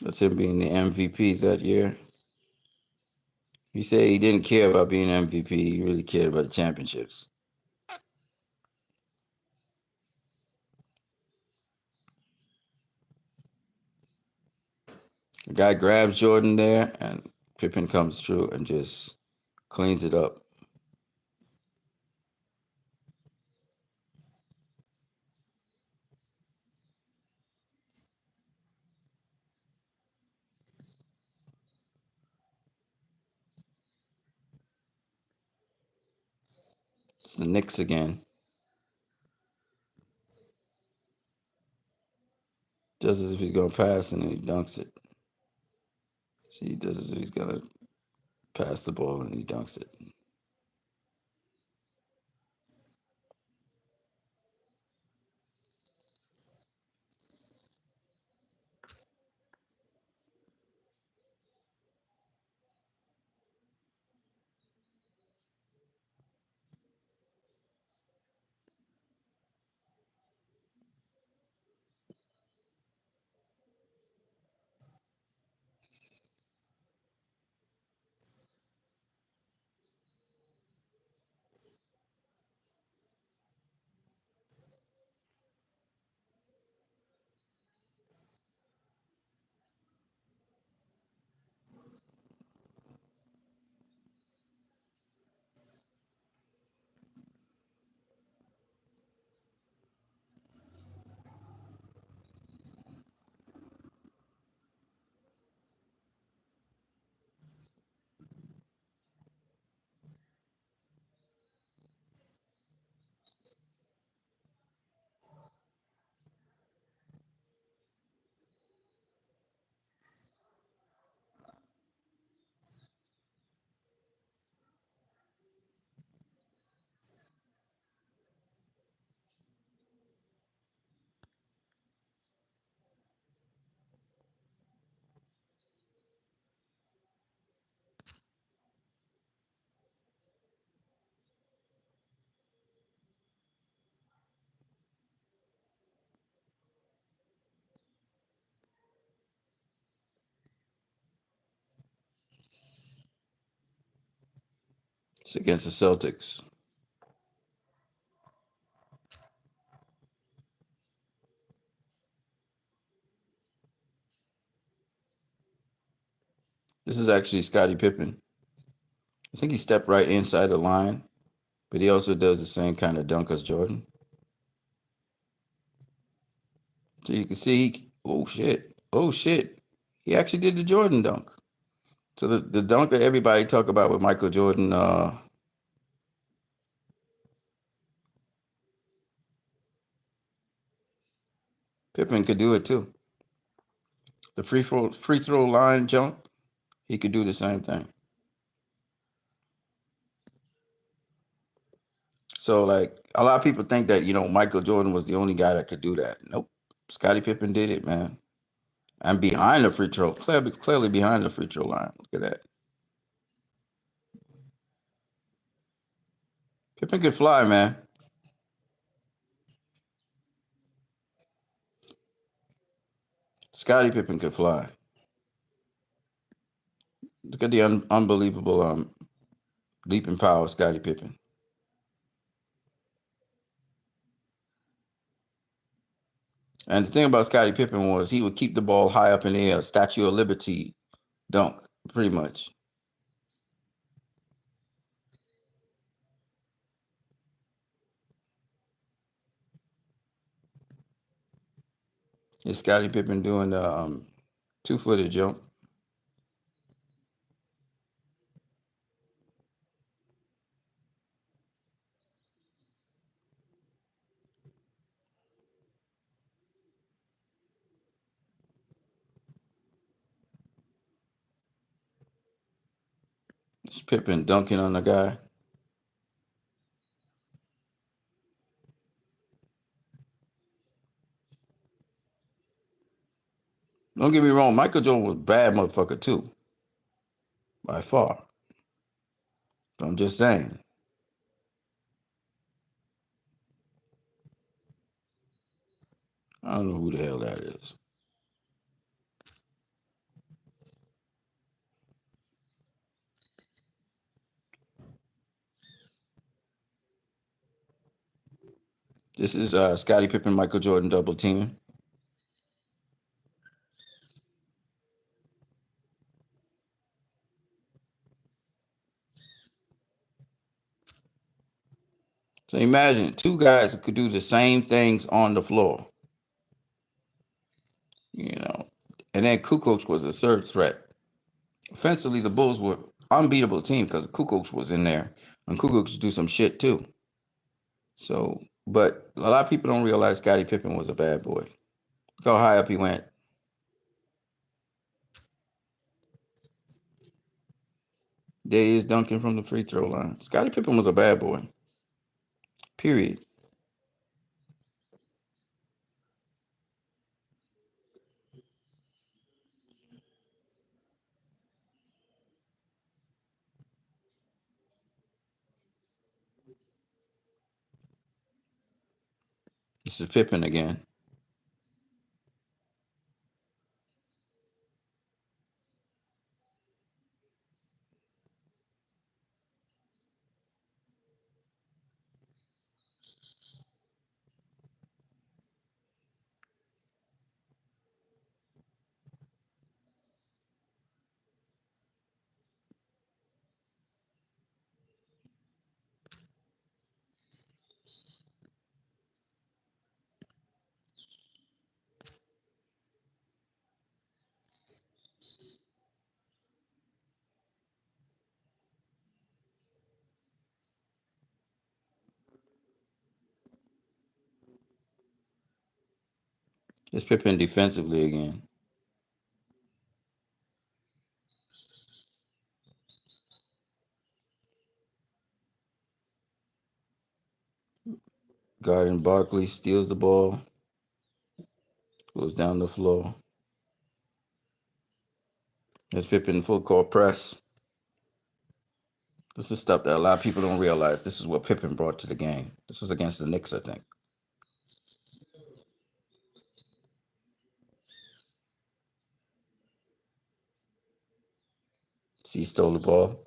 That's him being the MVP that year. He said he didn't care about being MVP. He really cared about the championships. The guy grabs Jordan there, and Pippen comes through and just cleans it up. It's the Knicks again. Does as if he's gonna pass, and then he dunks it. See, he does as if he's gonna pass the ball, and he dunks it. It's against the Celtics. This is actually Scottie Pippen. I think he stepped right inside the line, but he also does the same kind of dunk as Jordan. So you can see, oh shit, he actually did the Jordan dunk. So the dunk that everybody talk about with Michael Jordan, Pippen could do it too. The free throw line jump, he could do the same thing. So like a lot of people think that Michael Jordan was the only guy that could do that. Nope, Scottie Pippen did it, man. And behind the free throw, clearly behind the free throw line. Look at that. Pippen could fly, man. Scottie Pippen could fly. Look at the unbelievable leaping power of Scottie Pippen. And the thing about Scottie Pippen was he would keep the ball high up in the air, Statue of Liberty dunk, pretty much. Is Scottie Pippen doing the 2-footed jump? Is Pippen dunking on the guy? Don't get me wrong, Michael Jordan was a bad motherfucker too, by far. But I'm just saying. I don't know who the hell that is. This is Scottie Pippen, Michael Jordan double team. So imagine two guys that could do the same things on the floor, you know. And then Kukoc was a third threat. Offensively, the Bulls were unbeatable team because Kukoc was in there, and Kukoc do some shit too. So, but a lot of people don't realize Scottie Pippen was a bad boy. Look how high up he went. There he is dunking from the free throw line. Scottie Pippen was a bad boy. Period. This is Pippen again. It's Pippen defensively again. Guarding Barkley steals the ball, goes down the floor. It's Pippen full court press. This is stuff that a lot of people don't realize. This is what Pippen brought to the game. This was against the Knicks, I think. See, he stole the ball.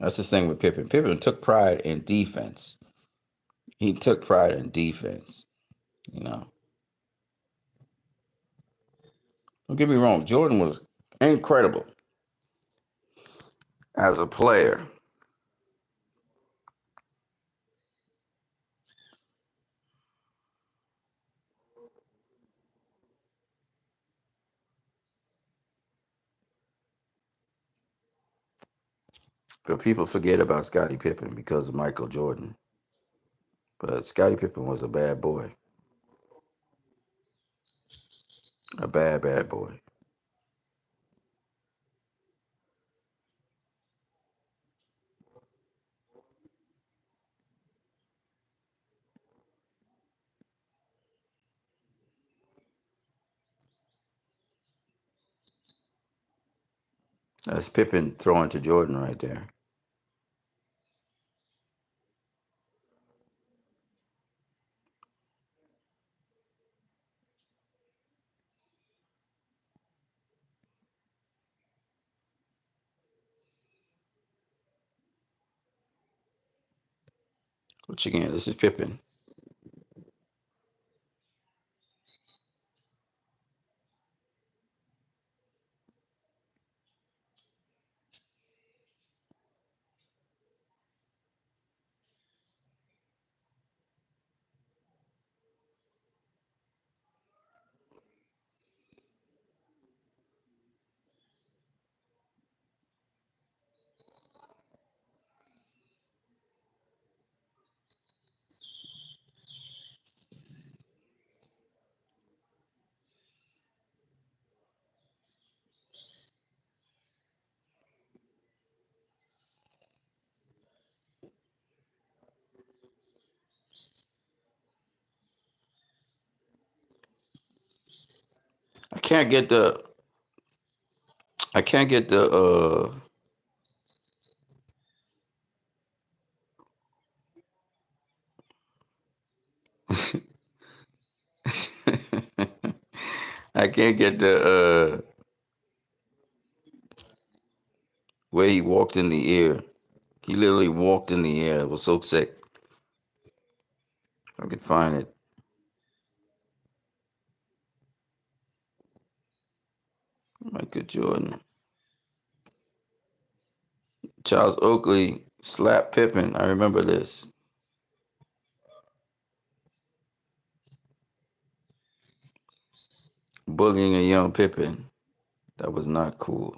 That's the thing with Pippen. Pippen took pride in defense. He took pride in defense. You know, don't get me wrong. Jordan was incredible as a player, but people forget about Scottie Pippen because of Michael Jordan. But Scottie Pippen was a bad boy, a bad, bad boy. That's Pippen throwing to Jordan right there. Which again, this is Pippen. I can't get the I can't get the I can't get the where he walked in the air. He literally walked in the air. It was so sick. If I could find it. Michael Jordan. Charles Oakley slapped Pippen. I remember this. Bullying a young Pippen. That was not cool.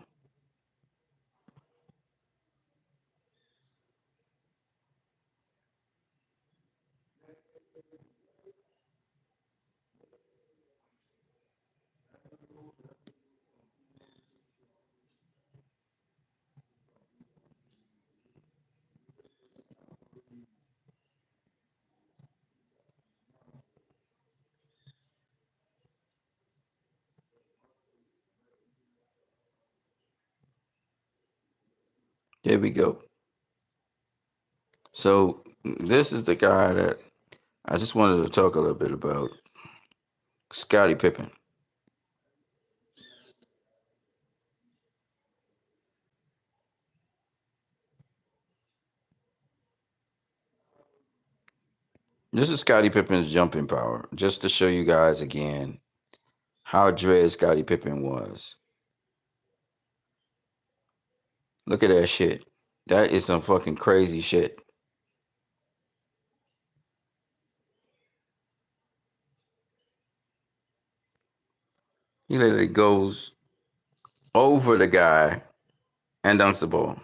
There we go. So this is the guy that I just wanted to talk a little bit about. Scottie Pippen. This is Scottie Pippen's jumping power. Just to show you guys again how dread Scottie Pippen was. Look at that shit. That is some fucking crazy shit. He literally goes over the guy and dunks the ball.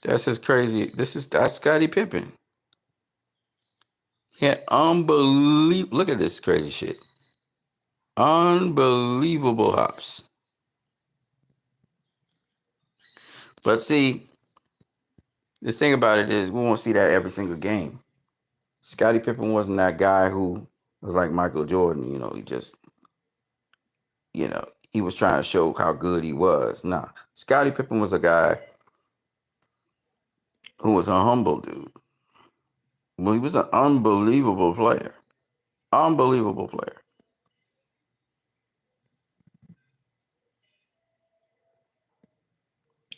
That's his crazy. That's Scottie Pippen. Yeah, unbelievable. Look at this crazy shit. Unbelievable hops. But see, the thing about it is, we won't see that every single game. Scottie Pippen wasn't that guy who was like Michael Jordan. He just, he was trying to show how good he was. Nah, Scottie Pippen was a guy who was a humble dude. Well, he was an unbelievable player. Unbelievable player.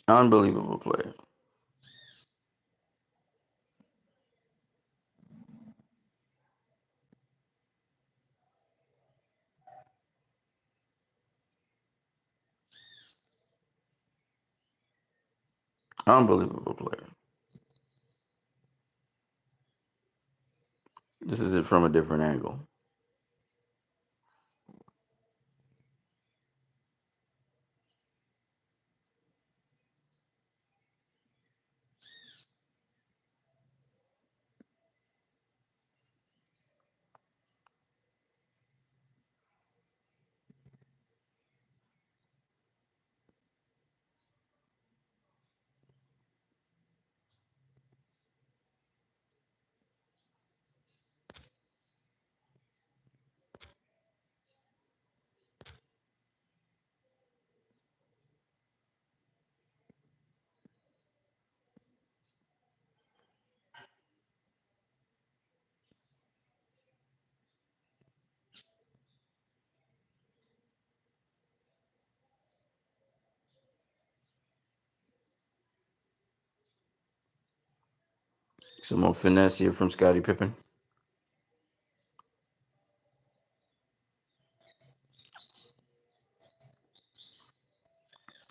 Unbelievable player. Unbelievable player. This is it from a different angle. Some more finesse here from Scottie Pippen.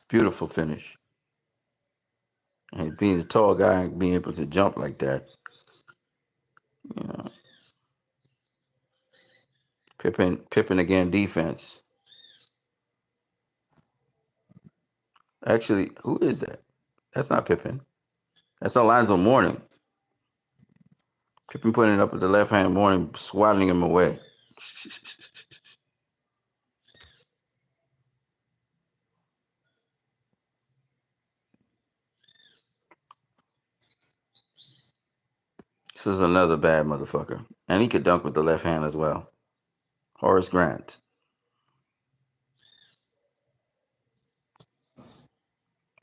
Beautiful finish. And being a tall guy and being able to jump like that. You know, Pippen again, defense. Actually, who is that? That's not Pippen. That's Alonzo Mourning. Pippen putting it up with the left hand, Mourning swatting him away. This is another bad motherfucker. And he could dunk with the left hand as well. Horace Grant.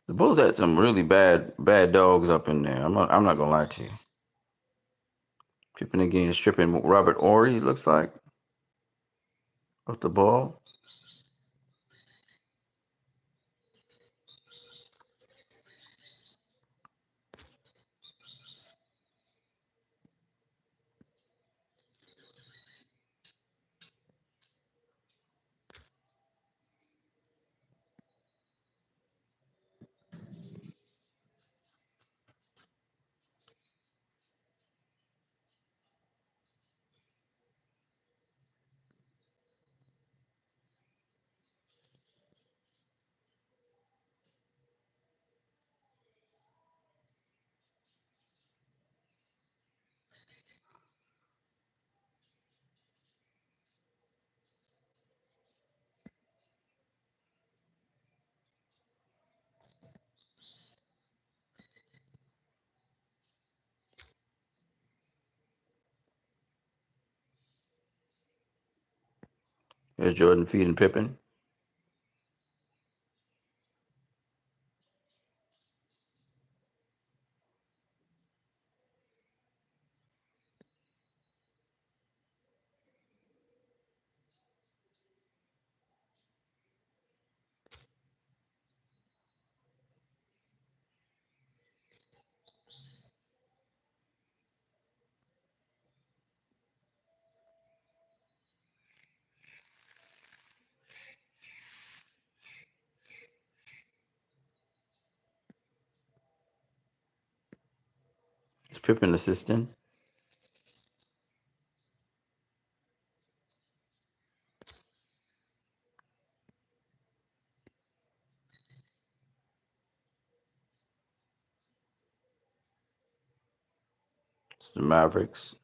The Bulls had some really bad dogs up in there. I'm not gonna lie to you. Pippen again stripping Robert Horry, looks like, off the ball. There's Jordan feeding Pippen. It's Pippen assisting. It's the Mavericks.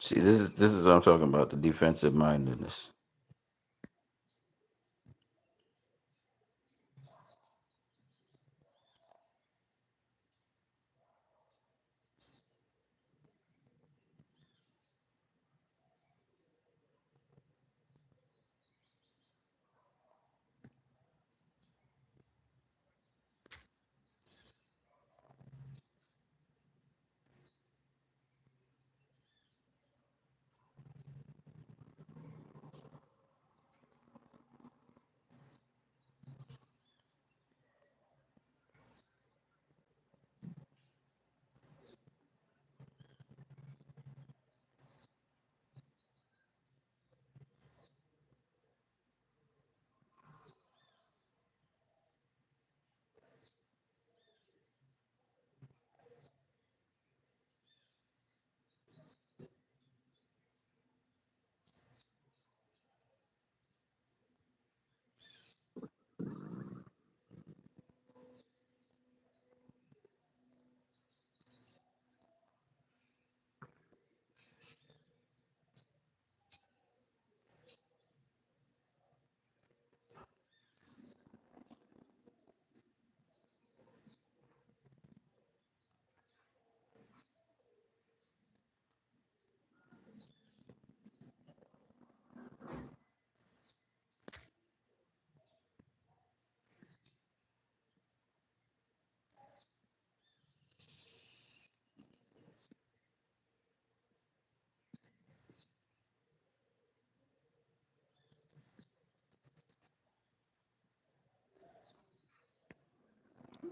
See, this is what I'm talking about, the defensive mindedness.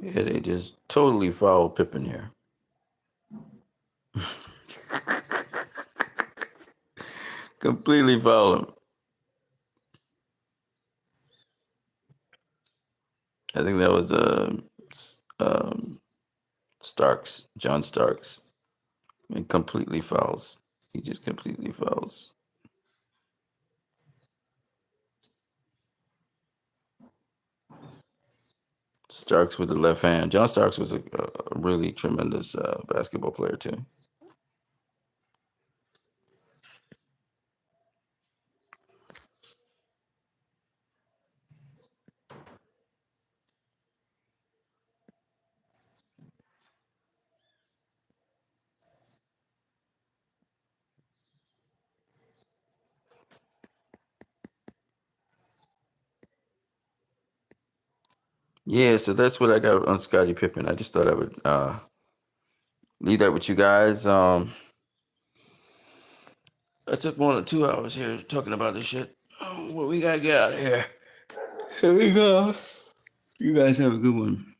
Yeah, they just totally fouled Pippen here. Completely fouled him. I think that was Starks, John Starks. And completely fouls. He just completely fouls. Starks with the left hand. John Starks was a really tremendous basketball player too. Yeah, so that's what I got on Scottie Pippen. I just thought I would leave that with you guys. I took more than 2 hours here talking about this shit. Well, we gotta get out of here. Here we go. You guys have a good one.